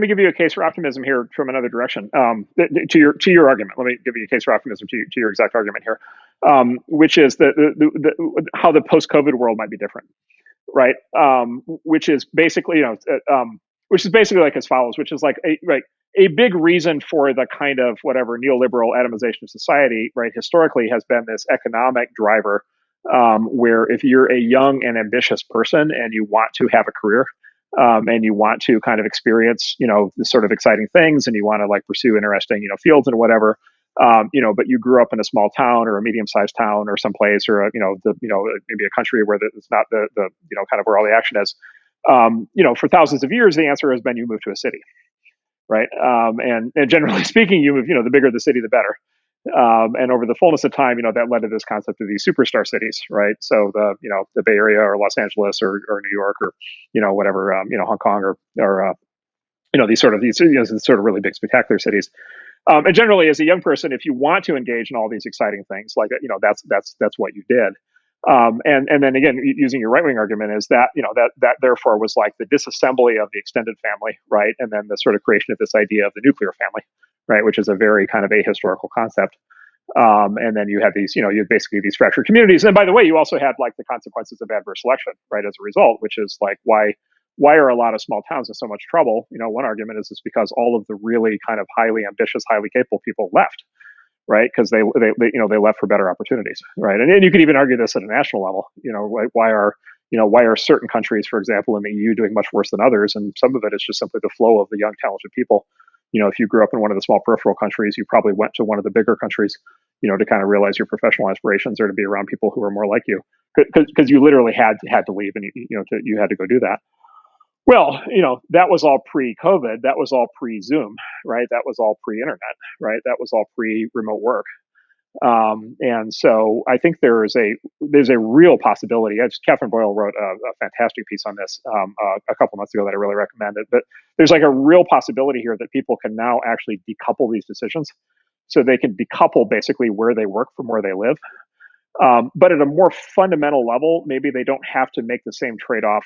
give you a case for optimism here from another direction. To your argument, let me give you a case for optimism to your exact argument here, which is how the post-COVID world might be different, right? Which is basically like as follows, which is like a big reason for the kind of whatever neoliberal atomization of society, right? Historically, has been this economic driver, where if you're a young and ambitious person and you want to have a career, and you want to kind of experience, the sort of exciting things, and you want to like pursue interesting, fields and whatever, but you grew up in a small town or a medium-sized town or someplace, or maybe a country where it's not the kind of where all the action is. For thousands of years, the answer has been you move to a city, right? And generally speaking, you move, the bigger the city, the better. And over the fullness of time, that led to this concept of these superstar cities, right? So the Bay Area or Los Angeles or New York or, whatever, Hong Kong or these sort of really big spectacular cities. And generally, as a young person, if you want to engage in all these exciting things, like that's what you did. And then again, using your right wing argument, is that that therefore was like the disassembly of the extended family, right? And then the sort of creation of this idea of the nuclear family, right, which is a very kind of ahistorical concept. And then you have these, you have basically these fractured communities. And by the way, you also had like the consequences of adverse selection, right, as a result, which is like why are a lot of small towns in so much trouble? One argument is because all of the really kind of highly ambitious, highly capable people left, right? Because they left for better opportunities, right? And you could even argue this at a national level. Why are certain countries, for example, in the EU, doing much worse than others? And some of it is just simply the flow of the young, talented people. If you grew up in one of the small peripheral countries, you probably went to one of the bigger countries, to kind of realize your professional aspirations are to be around people who are more like you, because you literally had to leave, and you had to go do that. Well, that was all pre-COVID. That was all pre-Zoom, right? That was all pre-internet, right? That was all pre-remote work. And so I think there's a real possibility. Catherine Boyle wrote a fantastic piece on this a couple months ago that I really recommended. But there's like a real possibility here that people can now actually decouple these decisions, so they can decouple basically where they work from where they live. But at a more fundamental level, maybe they don't have to make the same trade-off.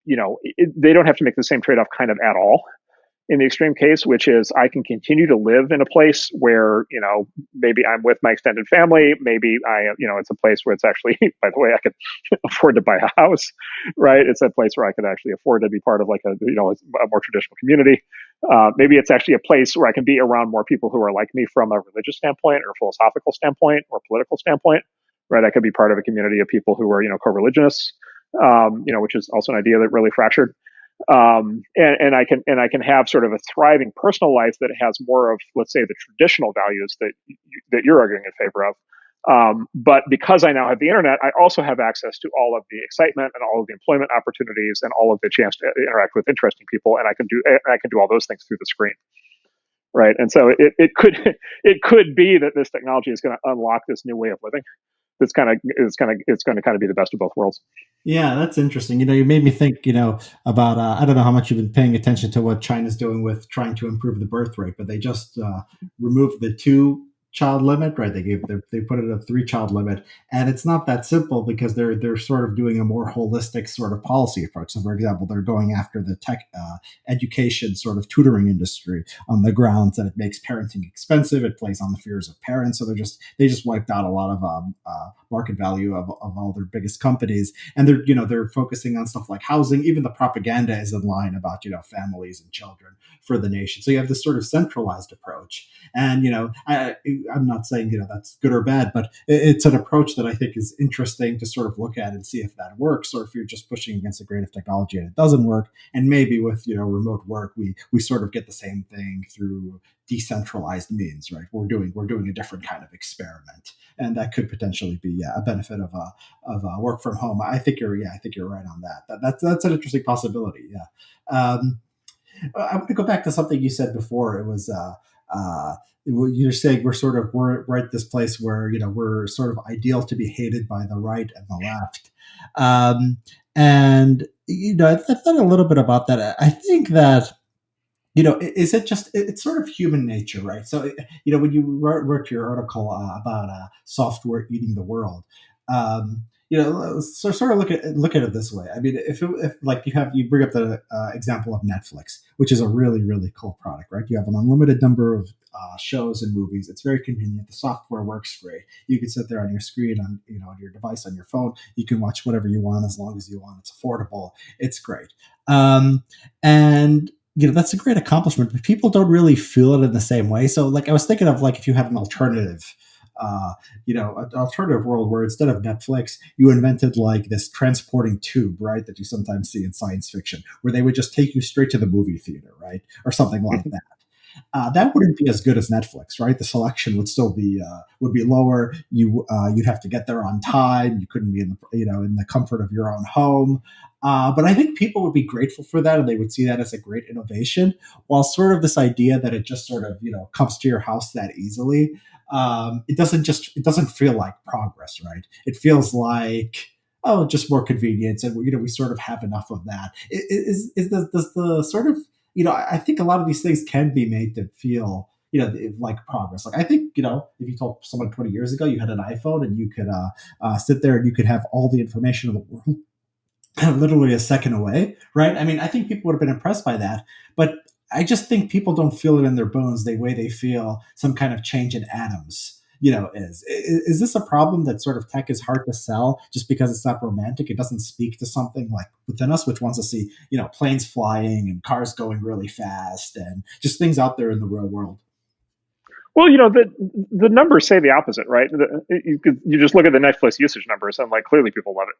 They don't have to make the same trade-off kind of at all in the extreme case, which is I can continue to live in a place where, maybe I'm with my extended family. Maybe it's a place where it's actually, by the way, I could afford to buy a house, right? It's a place where I could actually afford to be part of like a more traditional community. Maybe it's actually a place where I can be around more people who are like me from a religious standpoint or philosophical standpoint or political standpoint, right? I could be part of a community of people who are, co-religionists, which is also an idea that really fractured. And I can have sort of a thriving personal life that has more of, let's say, the traditional values that you're arguing in favor of. But because I now have the internet, I also have access to all of the excitement and all of the employment opportunities and all of the chance to interact with interesting people, and I can do all those things through the screen, right? And so it could be that this technology is going to unlock this new way of living. It's going to kind of be the best of both worlds. Yeah, that's interesting. You made me think, about, I don't know how much you've been paying attention to what China's doing with trying to improve the birth rate, but they just removed the 2-child limit, right? They put it at a 3-child limit, and it's not that simple because they're sort of doing a more holistic sort of policy approach. So, for example, they're going after the tech education sort of tutoring industry on the grounds that it makes parenting expensive. It plays on the fears of parents. So they just wiped out a lot of market value of all their biggest companies, and they're focusing on stuff like housing. Even the propaganda is in line about families and children for the nation. So you have this sort of centralized approach, and I'm not saying that's good or bad, but it's an approach that I think is interesting to sort of look at and see if that works, or if you're just pushing against the grain of technology and it doesn't work. And maybe with remote work, we sort of get the same thing through decentralized means, right? We're doing a different kind of experiment, and that could potentially be a benefit of work from home. I think you're right on that. That's an interesting possibility. Yeah. I want to go back to something you said before. It was you're saying we're at this place where we're sort of ideal to be hated by the right and the left, and I've thought a little bit about that. I think that is it just it's sort of human nature, right? So when you wrote your article about software eating the world, so sort of look at it this way. I mean, if like you bring up the example of Netflix, which is a really really cool product, right? You have an unlimited number of shows and movies. It's very convenient. The software works great. You can sit there on your screen, on your device, on your phone. You can watch whatever you want as long as you want. It's affordable. It's great. And that's a great accomplishment, but people don't really feel it in the same way. So like I was thinking of, like, if you had an alternative, an alternative world where instead of Netflix, you invented like this transporting tube, right? That you sometimes see in science fiction, where they would just take you straight to the movie theater, right? Or something like that. That wouldn't be as good as Netflix, right? The selection would still be lower. You'd have to get there on time. You couldn't be in the comfort of your own home. But I think people would be grateful for that, and they would see that as a great innovation. While sort of this idea that it just sort of comes to your house that easily, it doesn't feel like progress, right? It feels like, oh, just more convenience, and we sort of have enough of that. Does the sort of, I think a lot of these things can be made to feel, like progress. Like, I think, if you told someone 20 years ago you had an iPhone and you could sit there and you could have all the information in the world literally a second away, right? I mean, I think people would have been impressed by that, but I just think people don't feel it in their bones the way they feel some kind of change in atoms. Is this a problem that sort of tech is hard to sell just because it's not romantic? It doesn't speak to something like within us, which wants to see, planes flying and cars going really fast and just things out there in the real world. Well, the numbers say the opposite, right? You just look at the Netflix usage numbers, and like clearly people love it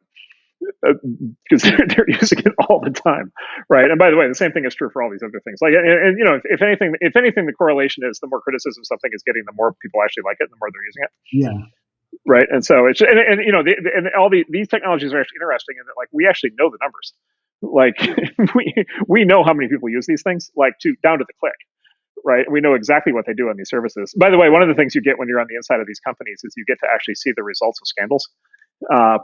because they're using it all the time, right? And by the way, the same thing is true for all these other things. Like, and if anything, the correlation is the more criticism something is getting, the more people actually like it, and the more they're using it. Yeah. Right. And so it's and all these technologies are actually interesting in that, like, we actually know the numbers. Like we know how many people use these things, like down to the click. Right. We know exactly what they do on these services. By the way, one of the things you get when you're on the inside of these companies is you get to actually see the results of scandals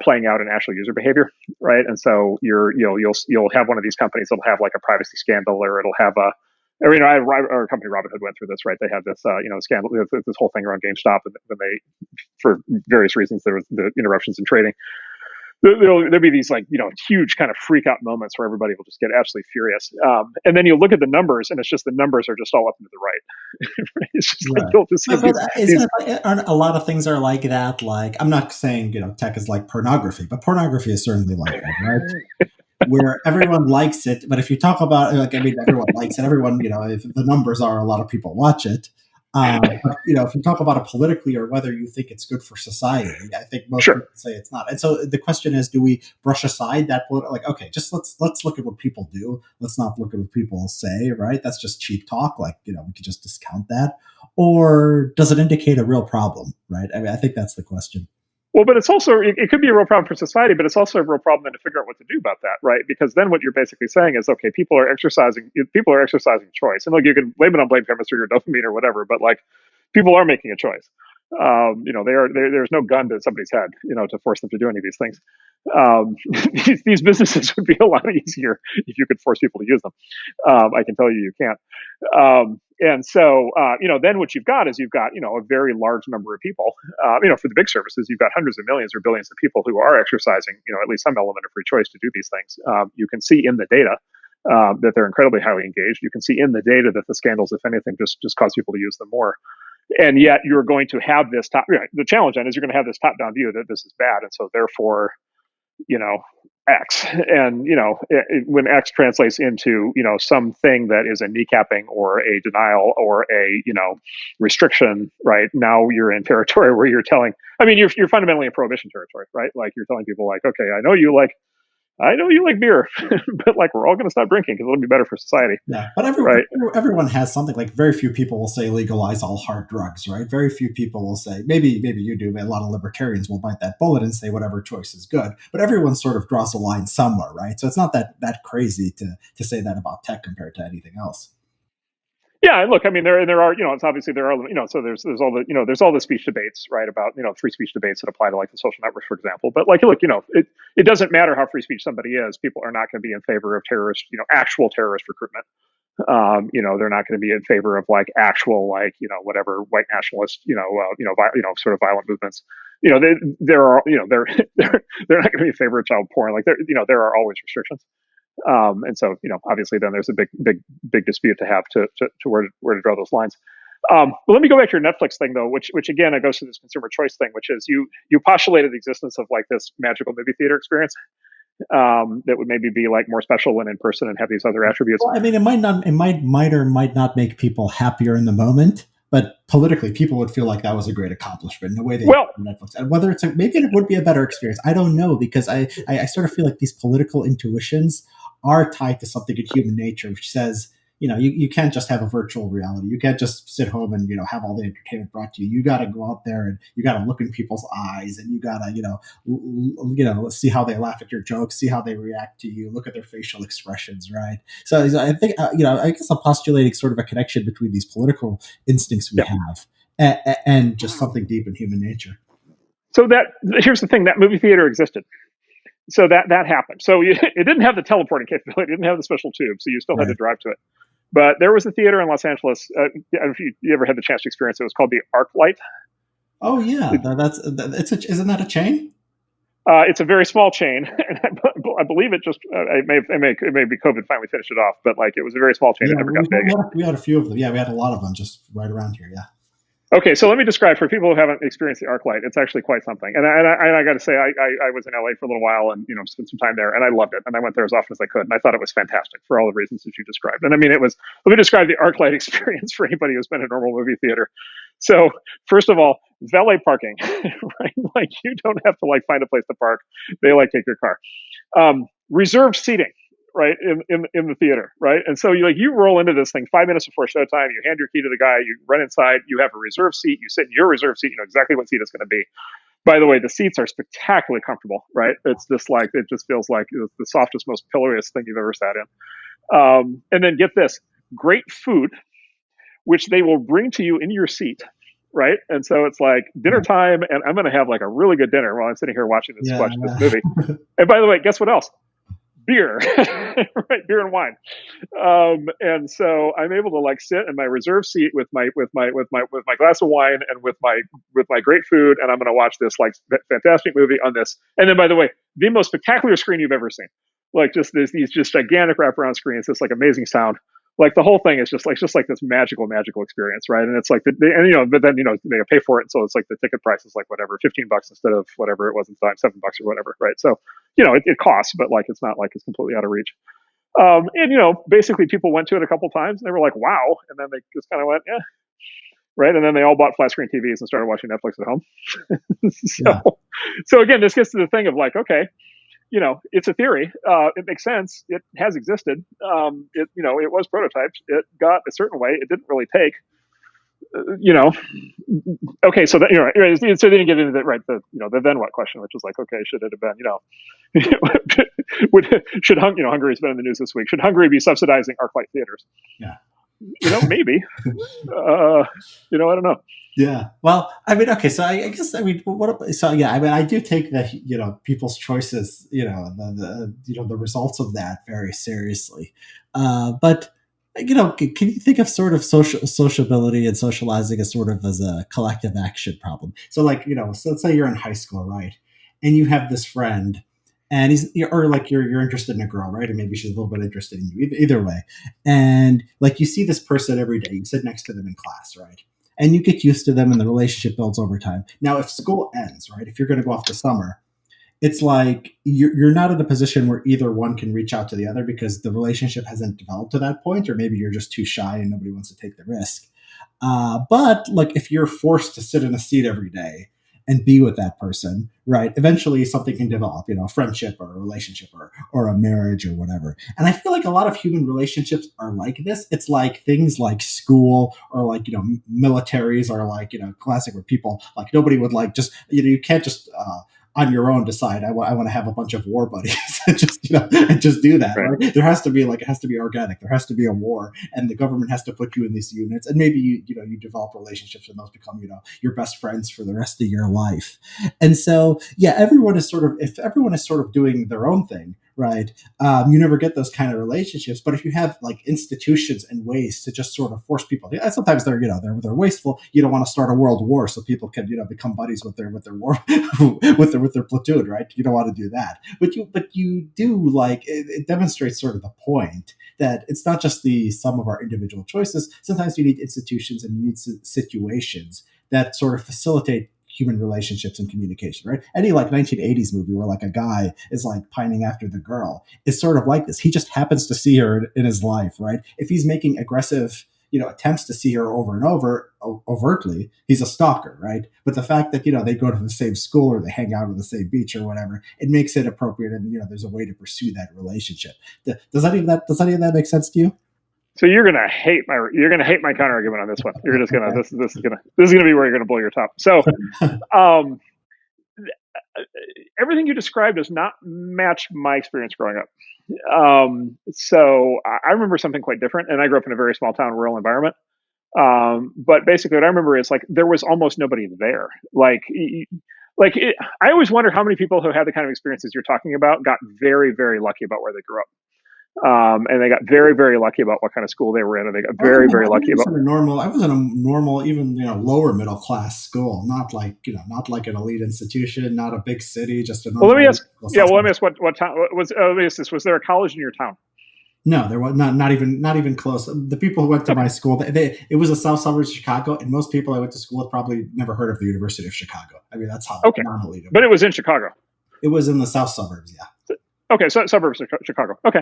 playing out in actual user behavior, right? And so you'll have one of these companies that'll have like a privacy scandal, or it'll have our company Robinhood went through this, right? They had this scandal, this whole thing around GameStop, and when they, for various reasons, there was the interruptions in trading. There'll be these huge kind of freak out moments where everybody will just get absolutely furious, and then you look at the numbers, and it's just the numbers are just all up and to the right. It's just like you'll just a lot of things are like that. Like, I'm not saying tech is like pornography, but pornography is certainly like that, right? Where everyone likes it, but if you talk about everyone likes it. Everyone, if the numbers are, a lot of people watch it. But, if you talk about it politically or whether you think it's good for society, I think most people say it's not. And so the question is, do we brush aside that okay, just let's look at what people do. Let's not look at what people say, right? That's just cheap talk. Like, we could just discount that. Or does it indicate a real problem, right? I mean, I think that's the question. Well, but it's also, it could be a real problem for society, but it's also a real problem then to figure out what to do about that, right? Because then what you're basically saying is, okay, people are exercising choice. And look, you can blame it on blame chemistry or dopamine or whatever, but like, people are making a choice. There's no gun to somebody's head, to force them to do any of these things. These businesses would be a lot easier if you could force people to use them. I can tell you can't. And so, then what you've got is a very large number of people, for the big services, you've got hundreds of millions or billions of people who are exercising, at least some element of free choice to do these things. You can see in the data that they're incredibly highly engaged. You can see in the data that the scandals, if anything, just cause people to use them more. And yet you're going to have this the challenge then is you're going to have this top-down view that this is bad. And so therefore, X, and when X translates into something that is a kneecapping or a denial or a restriction, right? Now you're in territory where you're fundamentally in prohibition territory, right? Like, you're telling people like, okay, I know you like beer, but like, we're all going to stop drinking because it'll be better for society. Yeah, but everyone has something. Like, very few people will say legalize all hard drugs, right? Very few people will say, maybe you do, but a lot of libertarians will bite that bullet and say whatever choice is good. But everyone sort of draws a line somewhere, right? So it's not that crazy to say that about tech compared to anything else. Yeah, and look, I mean, there are, it's obviously there are, so there's all the, there's all the speech debates, right, about, free speech debates that apply to like the social networks, for example. But like, look, it doesn't matter how free speech somebody is. People are not going to be in favor of actual terrorist recruitment. They're not going to be in favor of like actual, like, whatever white nationalist, sort of violent movements. There are, they're not going to be in favor of child porn. Like, there are always restrictions. And so, obviously then there's a big dispute to have to where to draw those lines. But let me go back to your Netflix thing though, which again, it goes to this consumer choice thing, which is you postulated the existence of like this magical movie theater experience, that would maybe be like more special when in person and have these other attributes. Well, I mean, it might or might not make people happier in the moment, but politically, people would feel like that was a great accomplishment in the way they Netflix. And whether maybe it would be a better experience, I don't know, because I sort of feel like these political intuitions are tied to something in human nature, which says, you can't just have a virtual reality. You can't just sit home and, have all the entertainment brought to you. You got to go out there and you got to look in people's eyes, and you got to, see how they laugh at your jokes, see how they react to you, look at their facial expressions, right? So I think, I guess I'm postulating sort of a connection between these political instincts we have and just something deep in human nature. So here's the thing: that movie theater existed. So that happened. So it didn't have the teleporting capability, it didn't have the special tube, so you still had to Right. drive to it. But there was a theater in Los Angeles. If you ever had the chance to experience it, it was called the ArcLight. Oh yeah, isn't that a chain? It's a very small chain, and I believe it just it may be COVID finally finished it off, but like it was a very small chain. It Yeah, never got big. we had a few of them. Yeah, we had a lot of them just right around here. Yeah. Okay, so let me describe for people who haven't experienced the ArcLight. It's actually quite something. And I got to say, I was in LA for a little while and spent some time there, and I loved it. And I went there as often as I could, and I thought it was fantastic for all the reasons that you described. And I mean, it was. Let me describe the ArcLight experience for anybody who's been in a normal movie theater. So first of all, valet parking, right? Like you don't have to like find a place to park. They like take your car. Reserved seating, right, in the theater, right? And so you roll into this thing 5 minutes before showtime, you hand your key to the guy, you run inside, you have a reserved seat, you sit in your reserved seat, you know exactly what seat it's going to be. By the way, the seats are spectacularly comfortable, right? It's just like it just feels like it's the softest, most pilloriest thing you've ever sat in. And then get this, great food, which they will bring to you in your seat, right? And so it's like dinner time, and I'm going to have like a really good dinner while I'm sitting here watching Yeah. this movie. And by the way, guess what else? Beer, right? Beer and wine. And so I'm able to like sit in my reserve seat with my glass of wine and with my great food, and I'm going to watch this like fantastic movie on this. And then, by the way, the most spectacular screen you've ever seen, like just these just gigantic wraparound screens, this like amazing sound. Like the whole thing is just like this magical experience, right? And it's like but then they pay for it, so it's like the ticket price is like whatever, $15 instead of whatever it was at the time, $7 or whatever, right? So it costs, but like it's not like it's completely out of reach. And basically people went to it a couple times and they were like, wow, and then they just kind of went, yeah, right, and then they all bought flat screen TVs and started watching Netflix at home. Yeah. So again, this gets to the thing of like, okay, it's a theory. It makes sense. It has existed. It was prototyped. It got a certain way. It didn't really take. Okay, so that so they didn't get into the right the then what question, which was like, okay, should it have been Hungary's been in the news this week. Should Hungary be subsidizing ArcLight theaters? Yeah. Maybe. I don't know. Yeah. Well, I mean, okay. So I guess so yeah. I mean, I do take the people's choices, the results of that very seriously. But can you think of sort of sociability and socializing as sort of as a collective action problem? So like so let's say you're in high school, right, and you have this friend. And you're interested in a girl, right? And maybe she's a little bit interested in you. Either way, and like you see this person every day, you sit next to them in class, right? And you get used to them and the relationship builds over time. Now, if school ends, right, if you're going to go off to summer, it's like you're not in a position where either one can reach out to the other because the relationship hasn't developed to that point, or maybe you're just too shy and nobody wants to take the risk. But like if you're forced to sit in a seat every day and be with that person, right? Eventually something can develop, a friendship or a relationship or a marriage or whatever. And I feel like a lot of human relationships are like this. It's like things like school or like, militaries are like, classic where people like nobody would like just, you can't just, on your own decide I want to have a bunch of war buddies and just do that, right? There has to be it has to be organic. There has to be a war, and the government has to put you in these units, and maybe you develop relationships and those become your best friends for the rest of your life. And so yeah, if everyone is sort of doing their own thing, right? You never get those kind of relationships. But if you have like institutions and ways to just sort of force people, sometimes they're wasteful. You don't want to start a world war so people can become buddies with their war with their platoon, right? You don't want to do that, but you do it demonstrates sort of the point that it's not just the sum of our individual choices. Sometimes you need institutions and you need situations that sort of facilitate human relationships and communication, right? Any like 1980s movie where like a guy is like pining after the girl is sort of like this. He just happens to see her in his life, right? If he's making aggressive, attempts to see her over and over overtly, he's a stalker, right? But the fact that, they go to the same school or they hang out on the same beach or whatever, it makes it appropriate. And, there's a way to pursue that relationship. Does any of that make sense to you? So you're gonna hate my counter argument on this one. You're just gonna this is gonna be where you're gonna blow your top. So, everything you described does not match my experience growing up. So I remember something quite different, and I grew up in a very small town, rural environment. But basically, what I remember is like there was almost nobody there. I always wonder how many people who had the kind of experiences you're talking about got very, very lucky about where they grew up. And they got very, very lucky about what kind of school they were in, and they got very, very lucky about. I was in a normal, even lower middle class school, not like not like an elite institution, not a big city, just a Well, let me normal. ask. Yeah, well, let me ask what town was. Let me ask this: was there a college in your town? No, there was not even close. The people who went to my Okay. school, it was a south suburbs of Chicago, and most people I went to school with probably never heard of the University of Chicago. I mean, that's how Okay, non elite it but was. it was in Chicago. It was in the south suburbs, yeah. Okay, so suburbs of Chicago. Okay,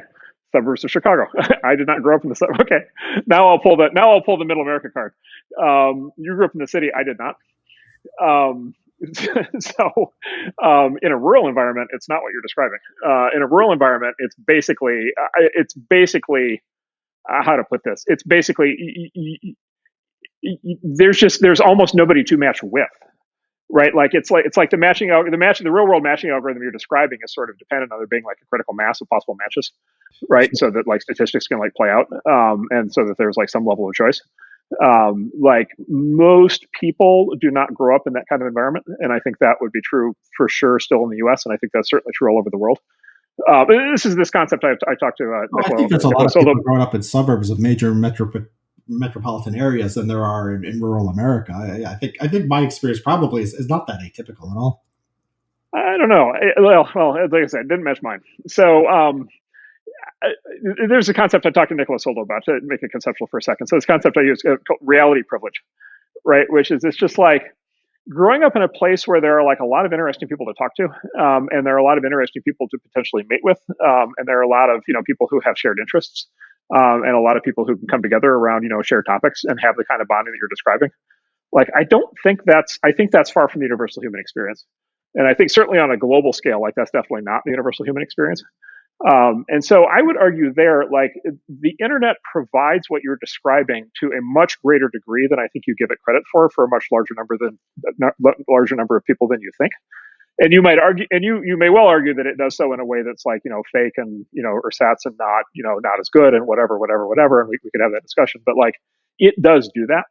suburbs of Chicago. I did not grow up in the suburbs. Okay, now I'll pull the Middle America card. You grew up in the city. I did not. Um, so, in a rural environment, it's not what you're describing. In a rural environment, it's basically how to put this. It's basically there's almost nobody to match with, right? It's like the real world matching algorithm you're describing is sort of dependent on there being like a critical mass of possible matches, right? So that like statistics can like play out, and so that there's like some level of choice. Like most people do not grow up in that kind of environment, and I think that would be true for sure still in the U.S., and I think that's certainly true all over the world. This is this concept I talked to Well, I think there's a lot Nicola of people Solo. growing up in suburbs of major metropolitan areas than there are in rural America. I think my experience probably is not that atypical at all. I don't know. Well, like I said, it didn't match mine. So there's a concept I talked to Nicola Solo about to make it conceptual for a second. So this concept I use called reality privilege, right? Which is it's just like growing up in a place where there are like a lot of interesting people to talk to, and there are a lot of interesting people to potentially mate with, and there are a lot of people who have shared interests, and a lot of people who can come together around shared topics and have the kind of bonding that you're describing. Like I think that's far from the universal human experience, and I think certainly on a global scale, like that's definitely not the universal human experience. And so I would argue there, like the internet provides what you're describing to a much greater degree than I think you give it credit for a much larger number of people than you think. And you might argue, and you may well argue that it does so in a way that's like fake and ersatz and not as good and whatever, and we could have that discussion. But like it does do that.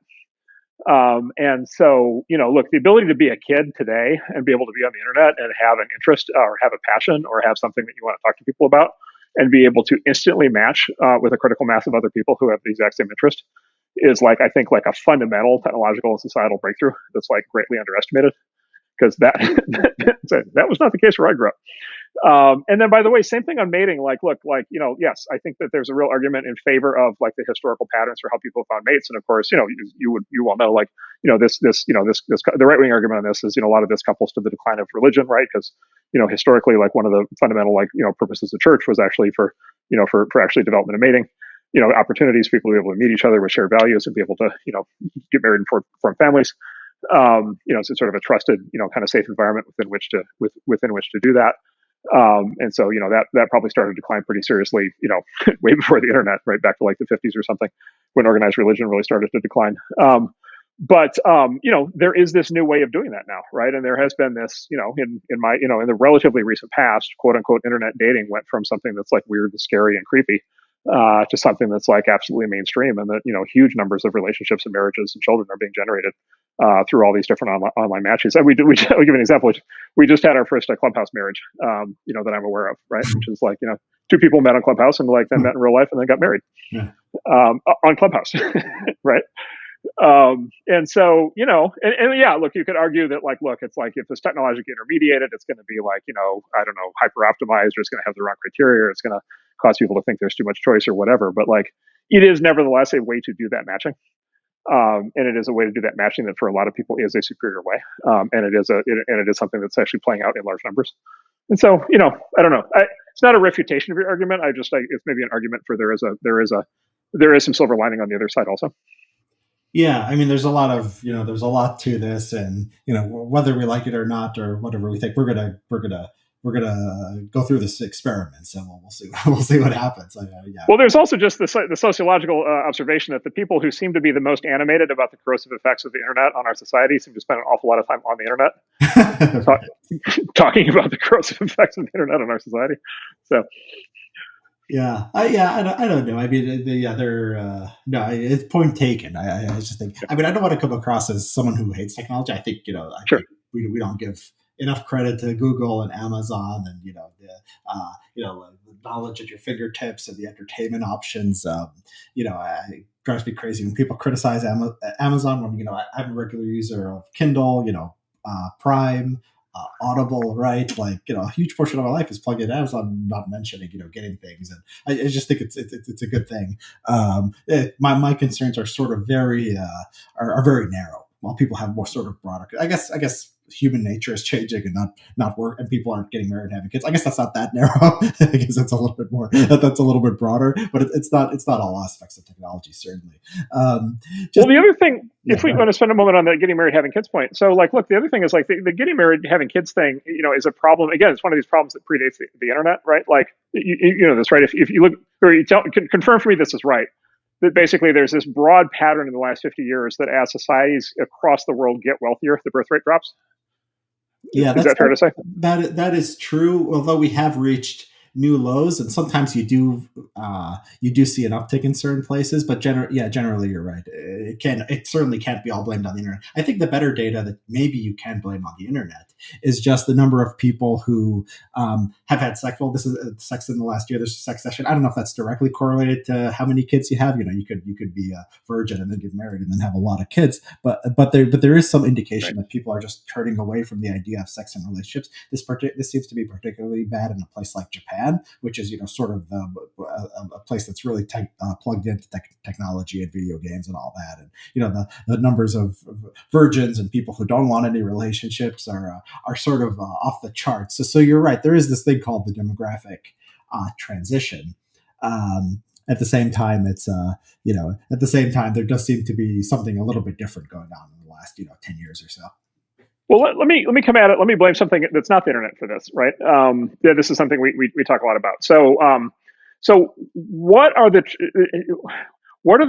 And so, look, the ability to be a kid today and be able to be on the internet and have an interest or have a passion or have something that you want to talk to people about and be able to instantly match with a critical mass of other people who have the exact same interest is like, I think like a fundamental technological and societal breakthrough that's like greatly underestimated because that was not the case where I grew up. And then, by the way, same thing on mating. Like, look, like yes, I think that there's a real argument in favor of like the historical patterns for how people found mates. And of course, you all know, like, the right wing argument on this is, a lot of this couples to the decline of religion, right? Because historically, like one of the fundamental purposes of church was actually for actually development of mating. Opportunities for people to be able to meet each other with shared values and be able to get married and form families. So sort of a trusted kind of safe environment within which to do that. And so, that probably started to decline pretty seriously, way before the internet, right back to like the 50s or something, when organized religion really started to decline. But there is this new way of doing that now, right? And there has been this, in the relatively recent past, quote unquote, internet dating went from something that's like weird and scary and creepy to something that's like absolutely mainstream, and that huge numbers of relationships and marriages and children are being generated through all these different online matches. And we I'll give you an example. We just had our first Clubhouse marriage, that I'm aware of, right? Which is like two people met on Clubhouse and like then met in real life and then got married on Clubhouse, right? And so, and yeah, look, you could argue that like, look, it's like if it's technologically intermediated, it's going to be like, I don't know, hyper optimized, or it's going to have the wrong criteria, or it's going to cause people to think there's too much choice or whatever. But like, it is nevertheless a way to do that matching. And it is a way to do that matching that for a lot of people is a superior way. And it is something that's actually playing out in large numbers. And so, I don't know. It's not a refutation of your argument. It's maybe an argument for there is some silver lining on the other side also. Yeah, I mean, there's a lot to this, and whether we like it or not, or whatever we think, we're gonna go through this experiment, so we'll see we'll see what happens. Yeah. Well, there's also just the sociological observation that the people who seem to be the most animated about the corrosive effects of the internet on our society seem to spend an awful lot of time on the internet talking about the corrosive effects of the internet on our society. So. I don't know. I mean, the other, no, it's point taken. I just think, Yeah, I mean, I don't want to come across as someone who hates technology. I think, I sure. think we don't give enough credit to Google and Amazon and, the knowledge at your fingertips and the entertainment options. It drives me crazy when people criticize Amazon when, I'm a regular user of Kindle, Prime, Audible, right? Like, a huge portion of my life is plugged into Amazon, not mentioning, getting things. And I just think it's a good thing. My concerns are sort of are very narrow, while people have more sort of broader. I guess human nature is changing and not work, and people aren't getting married and having kids. I guess that's not that narrow. I guess that's a little bit more. That's a little bit broader, but it's not all aspects of technology, certainly. Um, Well, just the other thing, Yeah, if go we ahead. want to spend a moment on the getting married, having kids point. So, like, look, the other thing is like the getting married, having kids thing, is a problem. Again, it's one of these problems that predates the internet, right? Like, you know this, right? If you look, or confirm for me this is right, that basically there's this broad pattern in the last 50 years that as societies across the world get wealthier, the birth rate drops. Yeah, Is that fair to say? that is true. Although we have reached new lows, and sometimes you do see an uptick in certain places, but generally you're right. It certainly can't be all blamed on the internet. I think the better data that maybe you can blame on the internet is just the number of people who have had sex. Well, this is sex in the last year. There's a sex session. I don't know if that's directly correlated to how many kids you have. You could be a virgin and then get married and then have a lot of kids, but there is some indication Right. that people are just turning away from the idea of sex and relationships. This seems to be particularly bad in a place like Japan, which is sort of a place that's really plugged into technology and video games and all that. And the numbers of virgins and people who don't want any relationships are sort of off the charts. So you're right. There is this thing called the demographic transition. At the same time, at the same time, there does seem to be something a little bit different going on in the last 10 years or so. Well, let me come at it. Let me blame something that's not the internet for this, right? Yeah, this is something we talk a lot about. So what are the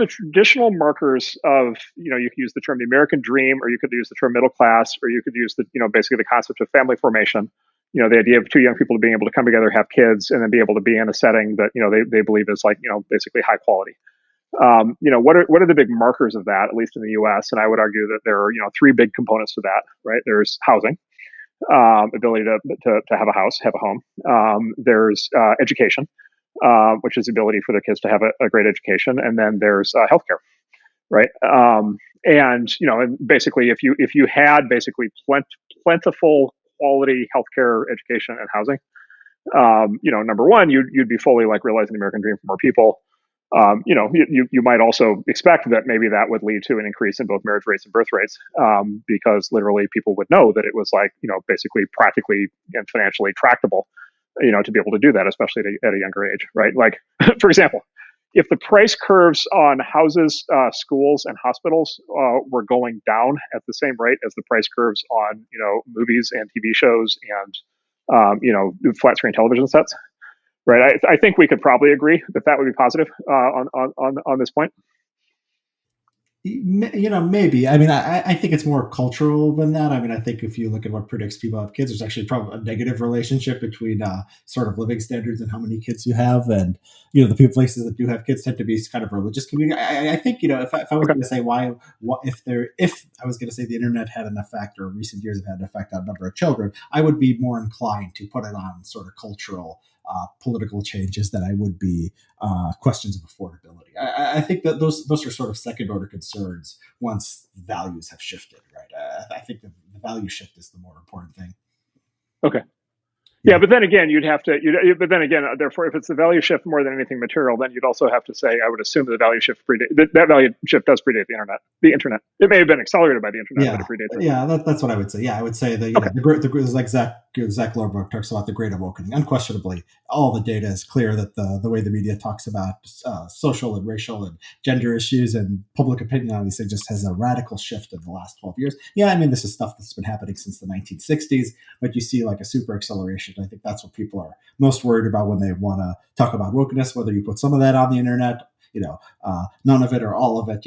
traditional markers of, you could use the term the American dream, or you could use the term middle class, or you could use the, basically the concept of family formation. The idea of two young people being able to come together, have kids, and then be able to be in a setting that they believe is like basically high quality. What are the big markers of that, at least in the U.S.? And I would argue that there are three big components to that. Right, there's housing, ability to have a house, have a home. There's education, which is the ability for their kids to have a great education, and then there's healthcare. Right, and basically, if you had basically plentiful quality healthcare, education, and housing, number one, you'd be fully like realizing the American dream for more people. You might also expect that maybe that would lead to an increase in both marriage rates and birth rates, because literally people would know that it was like, basically practically and financially tractable, to be able to do that, especially at a younger age, right? Like, for example, if the price curves on houses, schools, and hospitals were going down at the same rate as the price curves on, movies and TV shows and, flat screen television sets, right? I think we could probably agree that that would be positive on this point. Maybe. I mean, I think it's more cultural than that. I mean, I think if you look at what predicts people have kids, there's actually probably a negative relationship between sort of living standards and how many kids you have. And the people places that do have kids tend to be kind of religious community. I think if I was Okay. going to say if I was going to say the internet had an effect, or recent years have had an effect on a number of children, I would be more inclined to put it on sort of cultural, political changes than I would be questions of affordability. I think that those are sort of second order concerns once values have shifted, right? I think the value shift is the more important thing. Okay. Yeah, Yeah. but then again, you'd have to. But then again, therefore, if it's the value shift more than anything material, then you'd also have to say, I would assume the value shift that value shift does predate the internet. The internet. It may have been accelerated by the internet, but Yeah, it predates it. yeah, that's what I would say. Yeah, I would say that Okay. like Zach Lorberg talks about the Great Awakening. Unquestionably, all the data is clear that the way the media talks about social and racial and gender issues and public opinion on these things just has a radical shift in the last 12 years. Yeah, I mean this is stuff that's been happening since the 1960s, but you see like a super acceleration. I think that's what people are most worried about when they want to talk about wokeness. Whether you put some of that on the internet, none of it or all of it,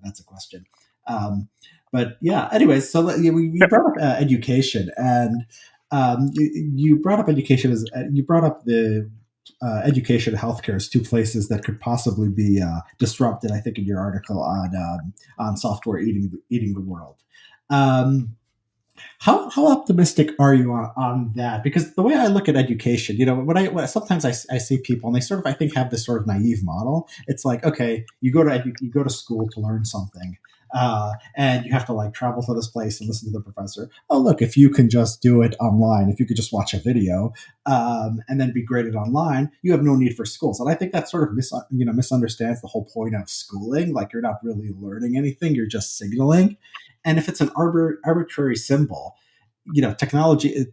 that's a question. Um, but yeah, anyways, so we Yep. brought up education, and you brought up education as you brought up the education and healthcare as two places that could possibly be disrupted. I think in your article on software eating the world. Um, how optimistic are you on that? Because the way I look at education, when sometimes I see people and they sort of, I think, have this sort of naive model. It's like, okay, you go to school to learn something, and you have to like travel to this place and listen to the professor. Oh, look, if you can just do it online, if you could just watch a video, and then be graded online, you have no need for schools. And I think that sort of misunderstands the whole point of schooling. Like, you're not really learning anything; you're just signaling. And if it's an arbitrary symbol, technology, it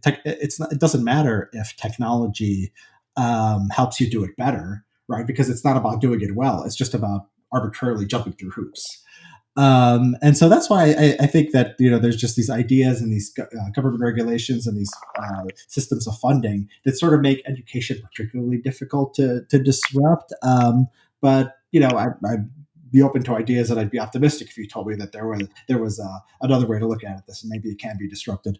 doesn't matter if technology helps you do it better, right? Because it's not about doing it well. It's just about arbitrarily jumping through hoops. And so that's why I think that there's just these ideas and these government regulations and these systems of funding that sort of make education particularly difficult to disrupt. But I'd be open to ideas, and I'd be optimistic if you told me that there was another way to look at it. This, and maybe it can be disrupted.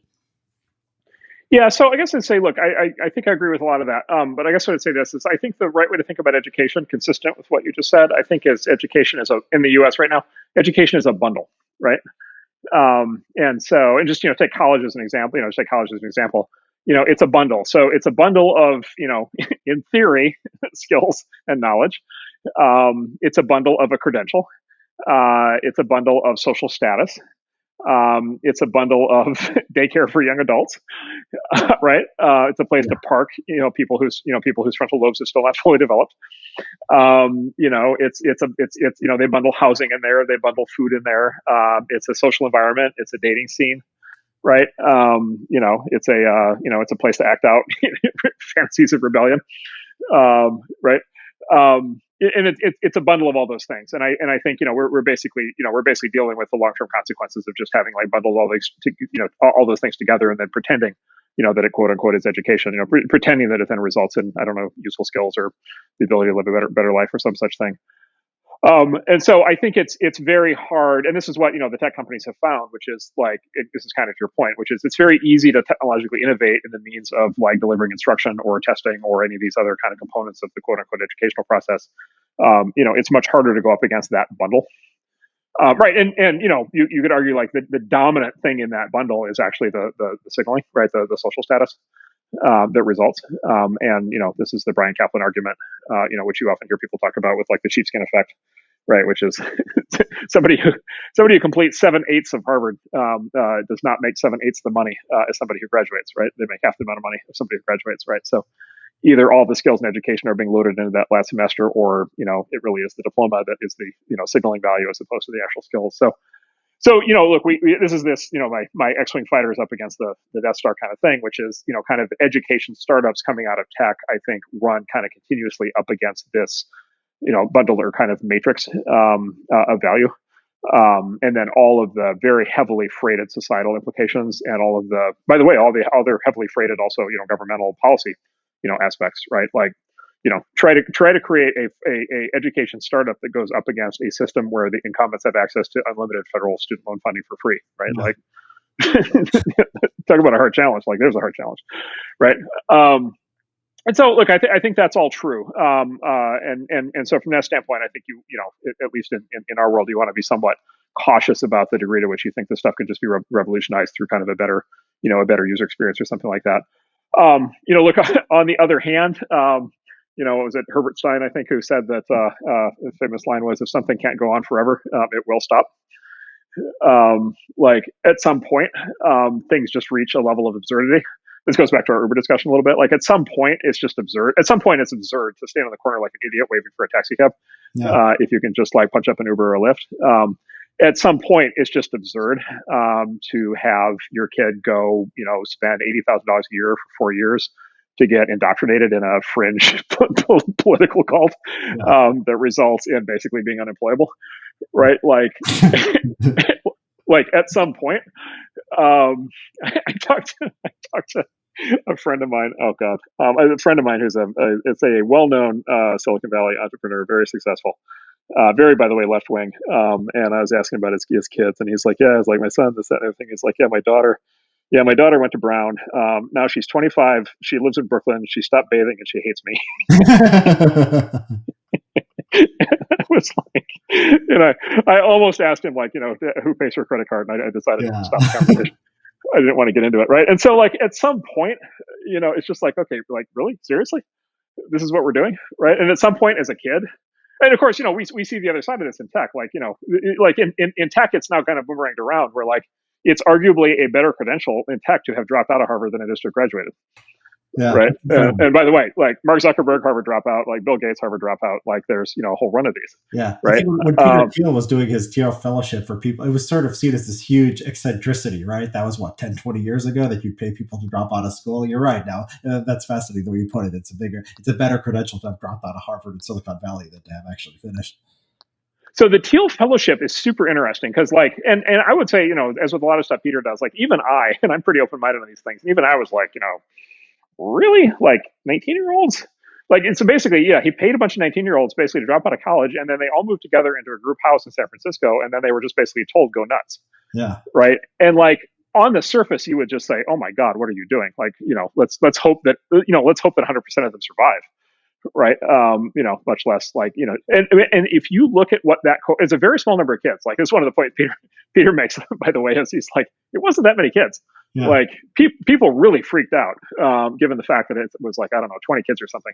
Yeah, so I guess I'd say, look, I think I agree with a lot of that. But I guess what I'd say this is, I think the right way to think about education, consistent with what you just said, I think is education is in the U.S. right now, education is a bundle, right? And just take college as an example. Just take college as an example. It's a bundle. So it's a bundle of in theory, skills and knowledge. It's a bundle of a credential. It's a bundle of social status. It's a bundle of daycare for young adults, right? It's a place to park, people whose frontal lobes are still not fully developed. They bundle housing in there, they bundle food in there. It's a social environment, it's a dating scene, right? It's a place to act out fantasies of rebellion, right? It's a bundle of all those things, and I think we're basically dealing with the long term consequences of just having like bundled all those things together and then pretending that it quote unquote is education, pretending that it then results in, I don't know, useful skills or the ability to live a better life or some such thing. And so I think it's very hard, and this is what the tech companies have found, which is like this is kind of your point, which is it's very easy to technologically innovate in the means of like delivering instruction or testing or any of these other kind of components of the quote unquote educational process. It's much harder to go up against that bundle, right? And you could argue like the dominant thing in that bundle is actually the signaling, right? The social status that results. And this is the Brian Kaplan argument, which you often hear people talk about with like the sheepskin effect, right? Which is somebody who completes 7/8 of Harvard does not make 7/8 the money as somebody who graduates, right? They make half the amount of money as somebody who graduates, right? So either all the skills in education are being loaded into that last semester, or it really is the diploma that is the signaling value as opposed to the actual skills. So look, this is my X-wing fighters up against the Death Star kind of thing, which is kind of education startups coming out of tech. I think run kind of continuously up against this bundle or kind of matrix of value, and then all of the very heavily freighted societal implications, and all of the, by the way, all the other heavily freighted also governmental policy aspects, right? Like try to create a education startup that goes up against a system where the incumbents have access to unlimited federal student loan funding for free, right? Yeah. Like talk about a hard challenge. Like there's a hard challenge, right? And so look, I think that's all true. And so from that standpoint, I think at least in our world, you want to be somewhat cautious about the degree to which you think this stuff could just be revolutionized through kind of a better user experience or something like that. Look, on the other hand, was it Herbert Stein, I think, who said that the famous line was, if something can't go on forever, it will stop. Like at some point, things just reach a level of absurdity. This goes back to our Uber discussion a little bit. Like at some point, it's just absurd. At some point, it's absurd to stand on the corner like an idiot waving for a taxi cab. Yeah. If you can just like punch up an Uber or a Lyft. At some point, it's just absurd to have your kid go, spend $80,000 a year for 4 years to get indoctrinated in a fringe political cult that results in basically being unemployable, right? Like, like at some point, I talked to a friend of mine. Oh God, a friend of mine who's it's a well-known Silicon Valley entrepreneur, very successful. Very, by the way, left wing. And I was asking about his kids, and he's like, yeah, it's like my son, this, that, and everything. He's like, yeah, my daughter Yeah, my daughter went to Brown. Now she's 25. She lives in Brooklyn. She stopped bathing and she hates me. I was like, I almost asked him, like, who pays for a credit card, and I decided to Yeah. stop the conversation. I didn't want to get into it, right? And so, like, at some point, it's just like, okay, like, really, seriously, this is what we're doing, right? And at some point, as a kid, and of course, we see the other side of this in tech, like, like in tech, it's now kind of boomeranged around, where like it's arguably a better credential in tech to have dropped out of Harvard than it is to have graduated. Yeah. Right. And by the way, like Mark Zuckerberg, Harvard dropout, like Bill Gates, Harvard dropout, like there's, a whole run of these. Yeah. I Right. think when Peter Thiel was doing his TL fellowship for people, it was sort of seen as this huge eccentricity, right? That was what, 10, 20 years ago that you'd pay people to drop out of school. You're right. Now, that's fascinating the way you put it. It's a better credential to have dropped out of Harvard and Silicon Valley than to have actually finished. So the Thiel Fellowship is super interesting because, like, and I would say, as with a lot of stuff Peter does, like, even and I'm pretty open minded on these things, and even I was like, really, like 19-year-olds? Like, and so basically, yeah, he paid a bunch of 19-year-olds basically to drop out of college, and then they all moved together into a group house in San Francisco, and then they were just basically told, go nuts. Yeah. Right. And like, on the surface, you would just say, oh my God, what are you doing? Like, let's hope that, let's hope that 100% of them survive. Right. Much less like, and if you look at what it's a very small number of kids. Like, it's one of the points Peter makes, by the way, is he's like, it wasn't that many kids. Yeah. Like, people really freaked out, given the fact that it was like, I don't know, 20 kids or something.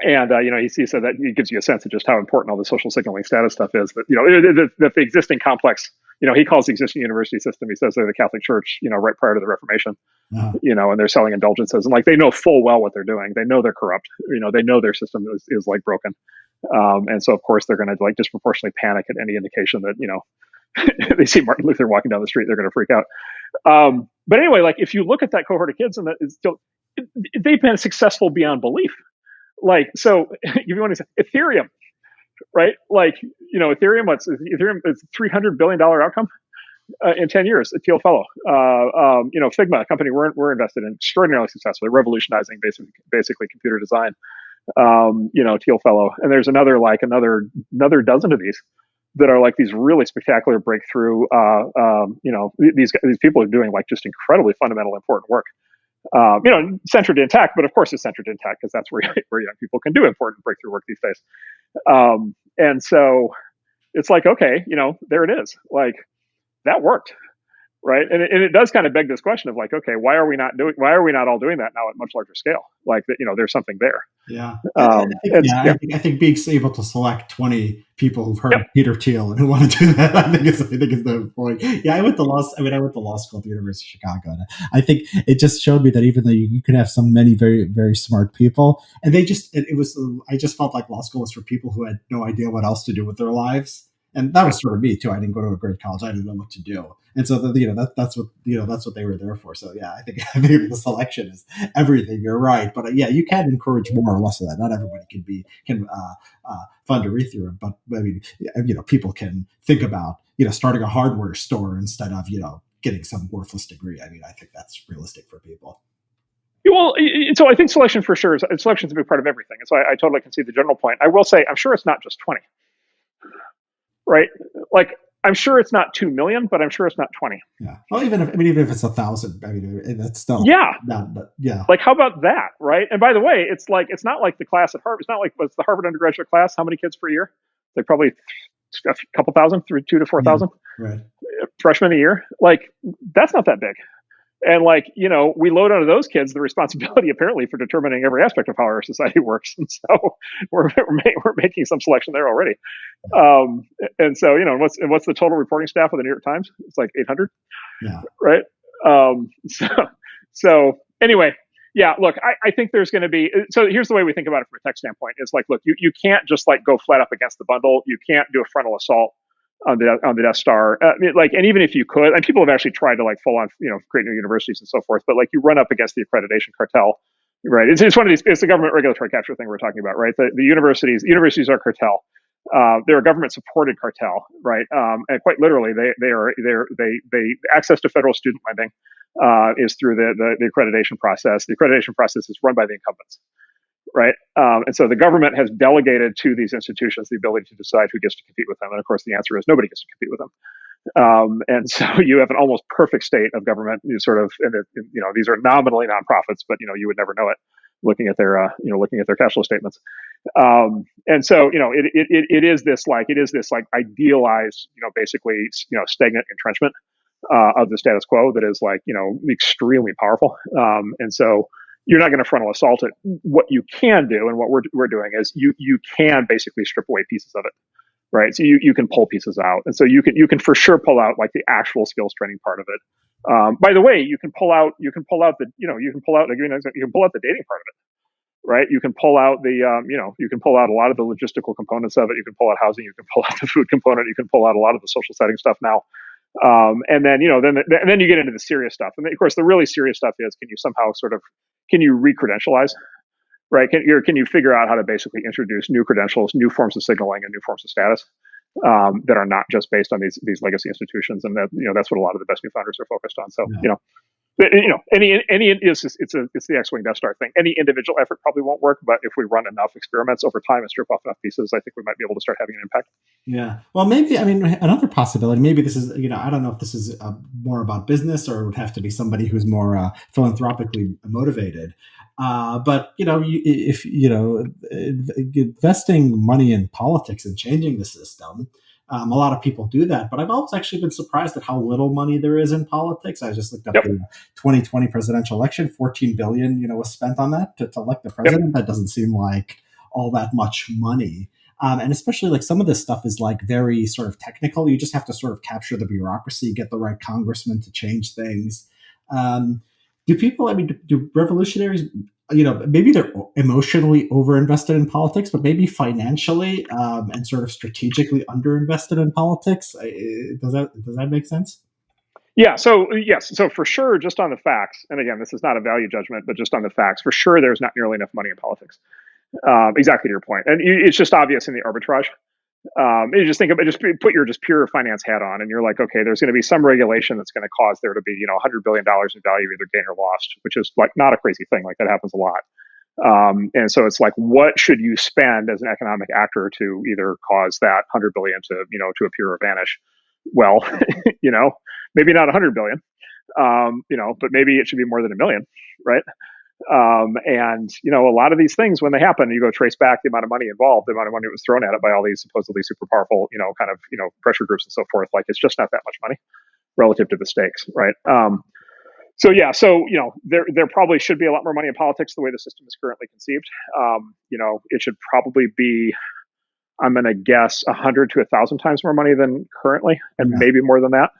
He said that it gives you a sense of just how important all the social signaling status stuff is. That, that the existing complex, he calls the existing university system, he says they're the Catholic Church, right prior to the Reformation, and they're selling indulgences, and like, they know full well what they're doing. They know they're corrupt. They know their system is like broken. And so of course they're going to like disproportionately panic at any indication that, they see Martin Luther walking down the street, they're going to freak out. But anyway, like, if you look at that cohort of kids, and they've been successful beyond belief. Like, so if you want to say Ethereum, right? Like, Ethereum is $300 billion outcome in 10 years. A Thiel fellow, Figma, a company we're invested in, extraordinarily successfully, revolutionizing basically computer design. Thiel fellow, and there's another dozen of these that are like these really spectacular breakthrough. These people are doing like just incredibly fundamental, important work. Centered in tech, but of course it's centered in tech because that's where young people can do important breakthrough work these days. And so it's like, okay, there it is. Like, that worked, right? And it does kind of beg this question of like, okay, why are we not all doing that now at much larger scale? Like, there's something there. Yeah. I think being able to select 20 people who've heard of Peter Thiel and who want to do that, I think is the point. Yeah, I went to law school at the University of Chicago, and I think it just showed me that even though you could have many very, very smart people, and I just felt like law school was for people who had no idea what else to do with their lives. And that was sort of me too. I didn't go to a great college. I didn't know what to do. And so that's what they were there for. So yeah, I think the selection is everything. You're right. But yeah, you can encourage more or less of that. Not everybody can fund Ethereum, but I mean, people can think about, starting a hardware store instead of, getting some worthless degree. I mean, I think that's realistic for people. Well, so I think selection for sure selection is a big part of everything. And so I totally can see the general point. I will say, I'm sure it's not just 20. Right? Like, I'm sure it's not 2 million, but I'm sure it's not 20. Yeah. Well, even if it's 1,000, I mean, that's still not, but yeah. Like, how about that, right? And by the way, it's not like the class at Harvard. It's not like what's the Harvard undergraduate class. How many kids per year? Like, probably a couple thousand, through 2,000 to 4,000. Right. Freshmen a year. Like, that's not that big. And like, we load onto those kids the responsibility apparently for determining every aspect of how our society works. And so we're making some selection there already. And so, what's the total reporting staff of the New York Times? It's like 800. Yeah. Right. So anyway, yeah, look, I think there's going to be, so here's the way we think about it from a tech standpoint. It's like, look, you can't just like go flat up against the bundle. You can't do a frontal assault on the Death Star. And even if you could, and people have actually tried to like full on, create new universities and so forth, but like, you run up against the accreditation cartel, right? It's one of these, it's the government regulatory capture thing we're talking about, right? The universities are cartel. They're a government supported cartel, right? And quite literally, they access to federal student lending is through the accreditation process. The accreditation process is run by the incumbents. Right. And so the government has delegated to these institutions the ability to decide who gets to compete with them. And of course, the answer is nobody gets to compete with them. And so you have an almost perfect state of government. You sort of, and these are nominally nonprofits, but you would never know it looking at their, looking at their cash flow statements. And so, it is this like idealized, basically, stagnant entrenchment of the status quo that is like, extremely powerful. And so you're not going to frontal assault it. What you can do, and what we're doing is you can basically strip away pieces of it, right? So you can pull pieces out, and so you can for sure pull out like the actual skills training part of it. By the way, you can pull out the you can pull out the dating part of it, right? You can pull out you can pull out a lot of the logistical components of it. You can pull out housing. You can pull out the food component. You can pull out a lot of the social setting stuff now. And then then you get into the serious stuff. And then, of course, the really serious stuff is, can you somehow can you re-credentialize, right? Can you figure out how to basically introduce new credentials, new forms of signaling, and new forms of status that are not just based on these legacy institutions? And that's what a lot of the best new founders are focused on. So Yeah. It's the X-wing Death Star thing. Any individual effort probably won't work, but if we run enough experiments over time and strip off enough pieces, I think we might be able to start having an impact. Yeah. Well, maybe, I mean, another possibility, maybe this is, I don't know if this is more about business, or it would have to be somebody who's more philanthropically motivated. But, if, investing money in politics and changing the system, a lot of people do that. But I've always actually been surprised at how little money there is in politics. I just looked up Yep. the 2020 presidential election, 14 billion, was spent on that to elect the president. Yep. That doesn't seem like all that much money. And especially like some of this stuff is like very sort of technical. You just have to sort of capture the bureaucracy, get the right congressman to change things. Do people, I mean, do revolutionaries, maybe they're emotionally overinvested in politics, but maybe financially and sort of strategically underinvested in politics? Does that make sense? Yeah. So yes. So for sure, just on the facts, and again, this is not a value judgment, but just on the facts, for sure, there's not nearly enough money in politics. Exactly to your point, and it's just obvious in the arbitrage. You just think about, just put your just pure finance hat on, and you're like, okay, there's going to be some regulation that's going to cause there to be $100 billion in value either gained or lost, which is like not a crazy thing. Like that happens a lot. And so it's like, what should you spend as an economic actor to either cause that 100 billion to appear or vanish? Well, maybe not 100 billion, but maybe it should be more than a million, right? And a lot of these things, when they happen, you go trace back the amount of money involved, the amount of money that was thrown at it by all these supposedly super powerful, pressure groups and so forth. Like it's just not that much money relative to the stakes, right? There probably should be a lot more money in politics the way the system is currently conceived. It should probably be, I'm going to guess, 100 to 1,000 times more money than currently, and maybe more than that.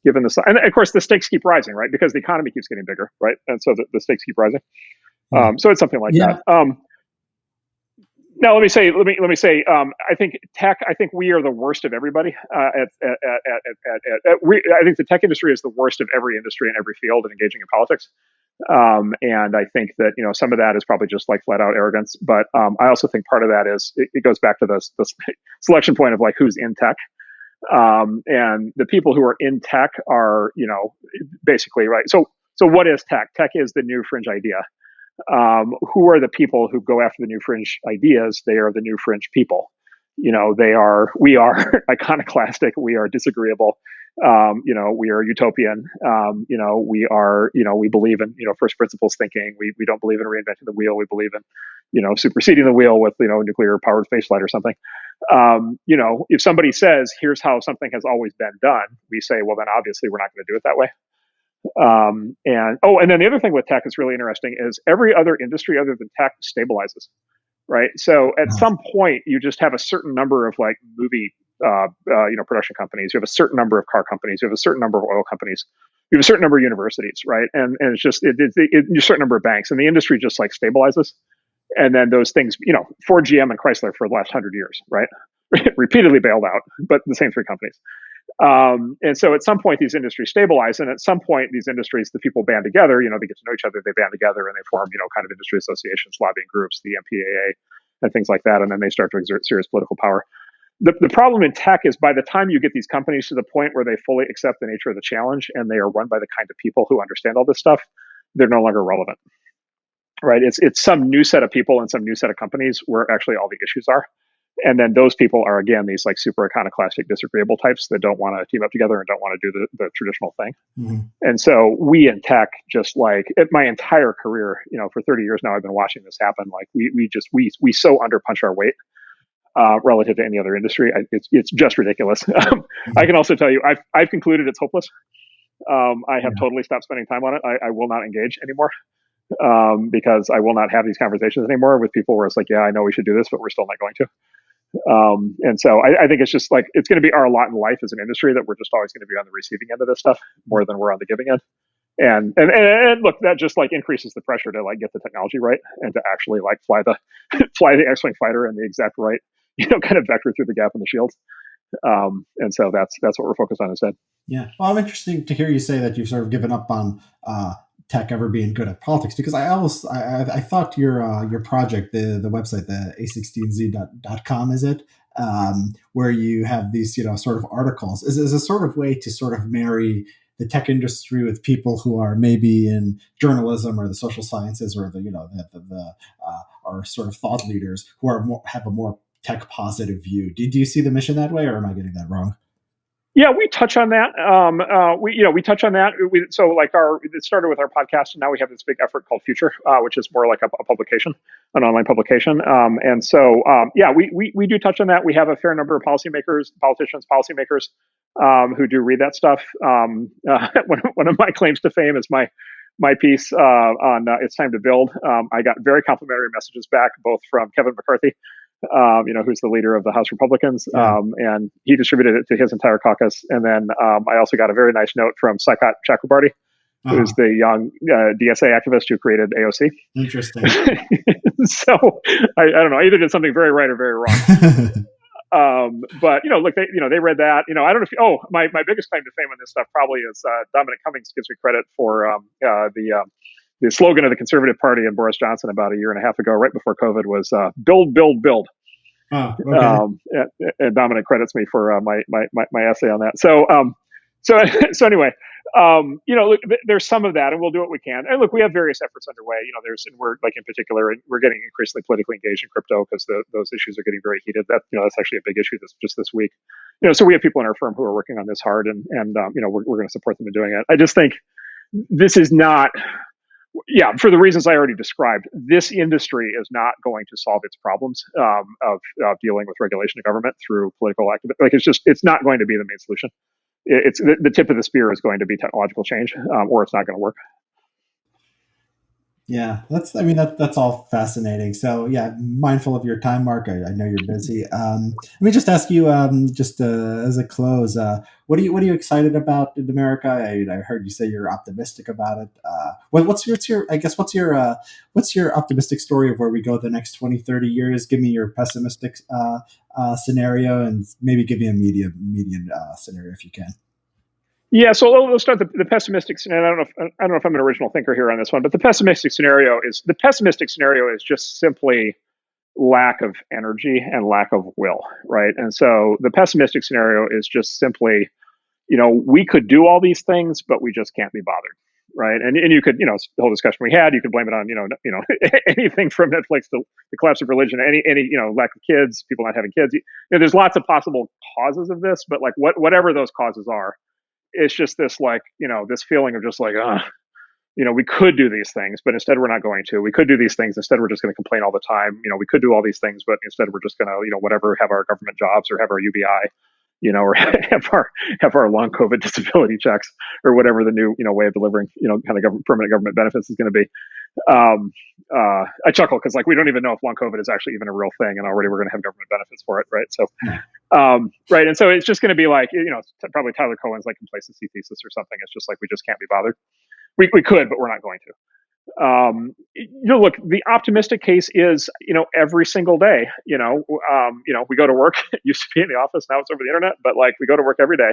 Given the, and of course the stakes keep rising, right? Because the economy keeps getting bigger, right? And so the stakes keep rising. So it's something like that. Now let me say, I think we are the worst of everybody. I think the tech industry is the worst of every industry in every field in engaging in politics. And I think that some of that is probably just like flat out arrogance. But I also think part of that is it goes back to the selection point of like who's in tech. And the people who are in tech are, basically, right. So what is tech? Tech is the new fringe idea. Who are the people who go after the new fringe ideas? They are the new fringe people. We are iconoclastic. We are disagreeable. We are utopian. We believe in, first principles thinking. We don't believe in reinventing the wheel. We believe in, superseding the wheel with, nuclear powered spaceflight or something. If somebody says, here's how something has always been done, we say, well, then obviously we're not going to do it that way. And then the other thing with tech that's really interesting is every other industry other than tech stabilizes, right? So at some point, you just have a certain number of like movie, production companies. You have a certain number of car companies. You have a certain number of oil companies. You have a certain number of universities, right? And it's just a certain number of banks, and the industry just like stabilizes. And then those things, Ford, GM, and Chrysler for the last 100 years, right? Repeatedly bailed out, but the same three companies. And so at some point, these industries stabilize. And at some point, these industries, the people band together, they get to know each other, they band together and they form, kind of industry associations, lobbying groups, the MPAA, and things like that. And then they start to exert serious political power. The problem in tech is by the time you get these companies to the point where they fully accept the nature of the challenge and they are run by the kind of people who understand all this stuff, they're no longer relevant. Right? It's some new set of people and some new set of companies where actually all the issues are. And then those people are, again, these like super iconoclastic, disagreeable types that don't want to team up together and don't want to do the traditional thing. Mm-hmm. And so we in tech, just like my entire career, for 30 years now, I've been watching this happen. Like we so underpunch our weight relative to any other industry. It's just ridiculous. I can also tell you, I've concluded it's hopeless. I have Yeah. totally stopped spending time on it. I will not engage anymore because I will not have these conversations anymore with people where it's like, yeah, I know we should do this, but we're still not going to. And so I think it's just like, it's going to be our lot in life as an industry that we're just always going to be on the receiving end of this stuff more than we're on the giving end. And look, that just like increases the pressure to like get the technology right and to actually like fly the XWing fighter in the exact right, kind of vector through the gap in the shields. And so that's what we're focused on instead. Yeah. Well, I'm interested to hear you say that you've sort of given up on tech ever being good at politics, because I thought your project, the website, the a16z.com, is it, where you have these sort of articles, is a sort of way to sort of marry the tech industry with people who are maybe in journalism or the social sciences, or the are sort of thought leaders who are have a more tech positive view. Do you see the mission that way, or am I getting that wrong? Yeah, we touch on that. We touch on that. So like it started with our podcast, and now we have this big effort called Future, which is more like a publication, an online publication. And so yeah, we do touch on that. We have a fair number of politicians, policymakers, who do read that stuff. One of my claims to fame is my piece on It's Time to Build. I got very complimentary messages back, both from Kevin McCarthy, who's the leader of the House Republicans, Yeah. and he distributed it to his entire caucus. And then I also got a very nice note from Saikat Chakrabarty, who's the young DSA activist who created AOC. Interesting. So I don't know, I either did something very right or very wrong. But look, they read that. I don't know if my biggest claim to fame on this stuff probably is Dominic Cummings gives me credit for the slogan of the Conservative Party and Boris Johnson about a year and a half ago, right before COVID, was "Build, build, build." Oh, okay. And Dominic credits me for my essay on that. So anyway, look, there's some of that, and we'll do what we can. And look, we have various efforts underway. And we're like in particular, we're getting increasingly politically engaged in crypto because those issues are getting very heated. That's actually a big issue this week. So we have people in our firm who are working on this hard, and we're going to support them in doing it. I just think this is not. Yeah, for the reasons I already described, this industry is not going to solve its problems of dealing with regulation of government through political activity. Like it's not going to be the main solution. It's the tip of the spear is going to be technological change, or it's not going to work. Yeah, that's all fascinating. So yeah, mindful of your time, Mark. I know you're busy. Let me just ask you, just as a close, what are you excited about in America? I heard you say you're optimistic about it. What's your optimistic story of where we go the next 20, 30 years? Give me your pessimistic scenario, and maybe give me a median scenario if you can. Yeah, so let's start the pessimistic scenario. I don't know if I'm an original thinker here on this one, but the pessimistic scenario is just simply lack of energy and lack of will, right? And so the pessimistic scenario is just simply, we could do all these things, but we just can't be bothered, right? And you could, the whole discussion we had, you could blame it on, anything from Netflix to the collapse of religion, any lack of kids, people not having kids. There's lots of possible causes of this, but like whatever those causes are, it's just this like, this feeling of just like, we could do these things, but instead we're not going to. We could do these things. Instead, we're just going to complain all the time. We could do all these things, but instead we're just going to, whatever, have our government jobs or have our UBI, or have our long COVID disability checks or whatever the new, way of delivering, kind of permanent government benefits is going to be. I chuckle because like we don't even know if long COVID is actually even a real thing, and already we're going to have government benefits for it, right? So, right, and so it's just going to be like probably Tyler Cohen's like complacency thesis or something. It's just like we just can't be bothered. We could, but we're not going to. Look, the optimistic case is every single day. We go to work. It used to be in the office, now it's over the internet, but like we go to work every day.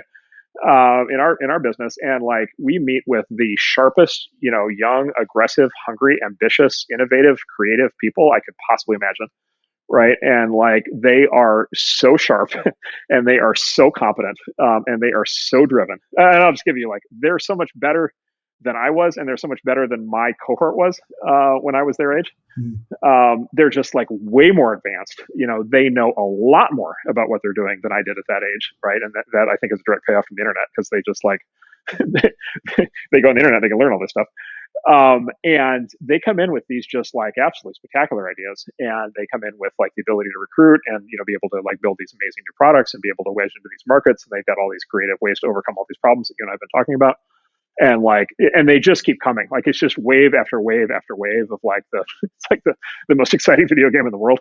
In our business, and like we meet with the sharpest, young, aggressive, hungry, ambitious, innovative, creative people I could possibly imagine, right? And like they are so sharp, and they are so competent, and they are so driven. And I'll just give you like they're so much better than I was, and they're so much better than my cohort was when I was their age. Mm. They're just like way more advanced. They know a lot more about what they're doing than I did at that age, right? And that I think is a direct payoff from the internet, because they just like they go on the internet, they can learn all this stuff. And they come in with these just like absolutely spectacular ideas, and they come in with like the ability to recruit and be able to like build these amazing new products and be able to wedge into these markets, and they've got all these creative ways to overcome all these problems that you and I've been talking about. And they just keep coming. Like, it's just wave after wave after wave of like it's like the most exciting video game in the world.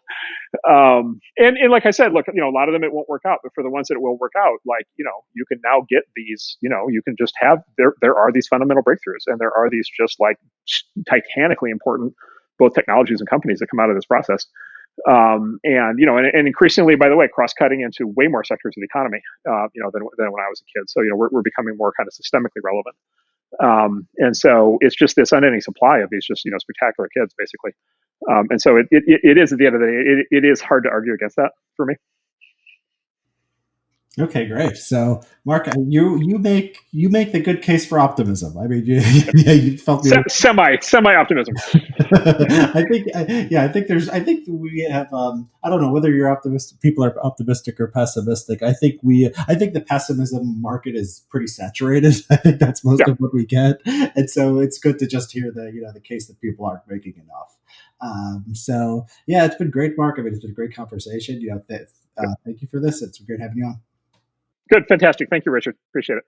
And like I said, look, a lot of them it won't work out, but for the ones that it will work out, like, you can now get these, you can just have, there are these fundamental breakthroughs, and there are these just like titanically important both technologies and companies that come out of this process. And increasingly, by the way, cross-cutting into way more sectors of the economy, than when I was a kid. So, we're becoming more kind of systemically relevant. And so it's just this unending supply of these just, spectacular kids, basically. And so it is, at the end of the day, it is hard to argue against that for me. Okay, great. So, Mark, you make the good case for optimism. I mean, you felt me. Semi optimism. I think we have. I don't know whether you're optimistic. People are optimistic or pessimistic. I think the pessimism market is pretty saturated. I think that's most of what we get, and so it's good to just hear the case that people aren't making enough. So yeah, it's been great, Mark. I mean, it's been a great conversation. Thank you for this. It's great having you on. Good. Fantastic. Thank you, Richard. Appreciate it.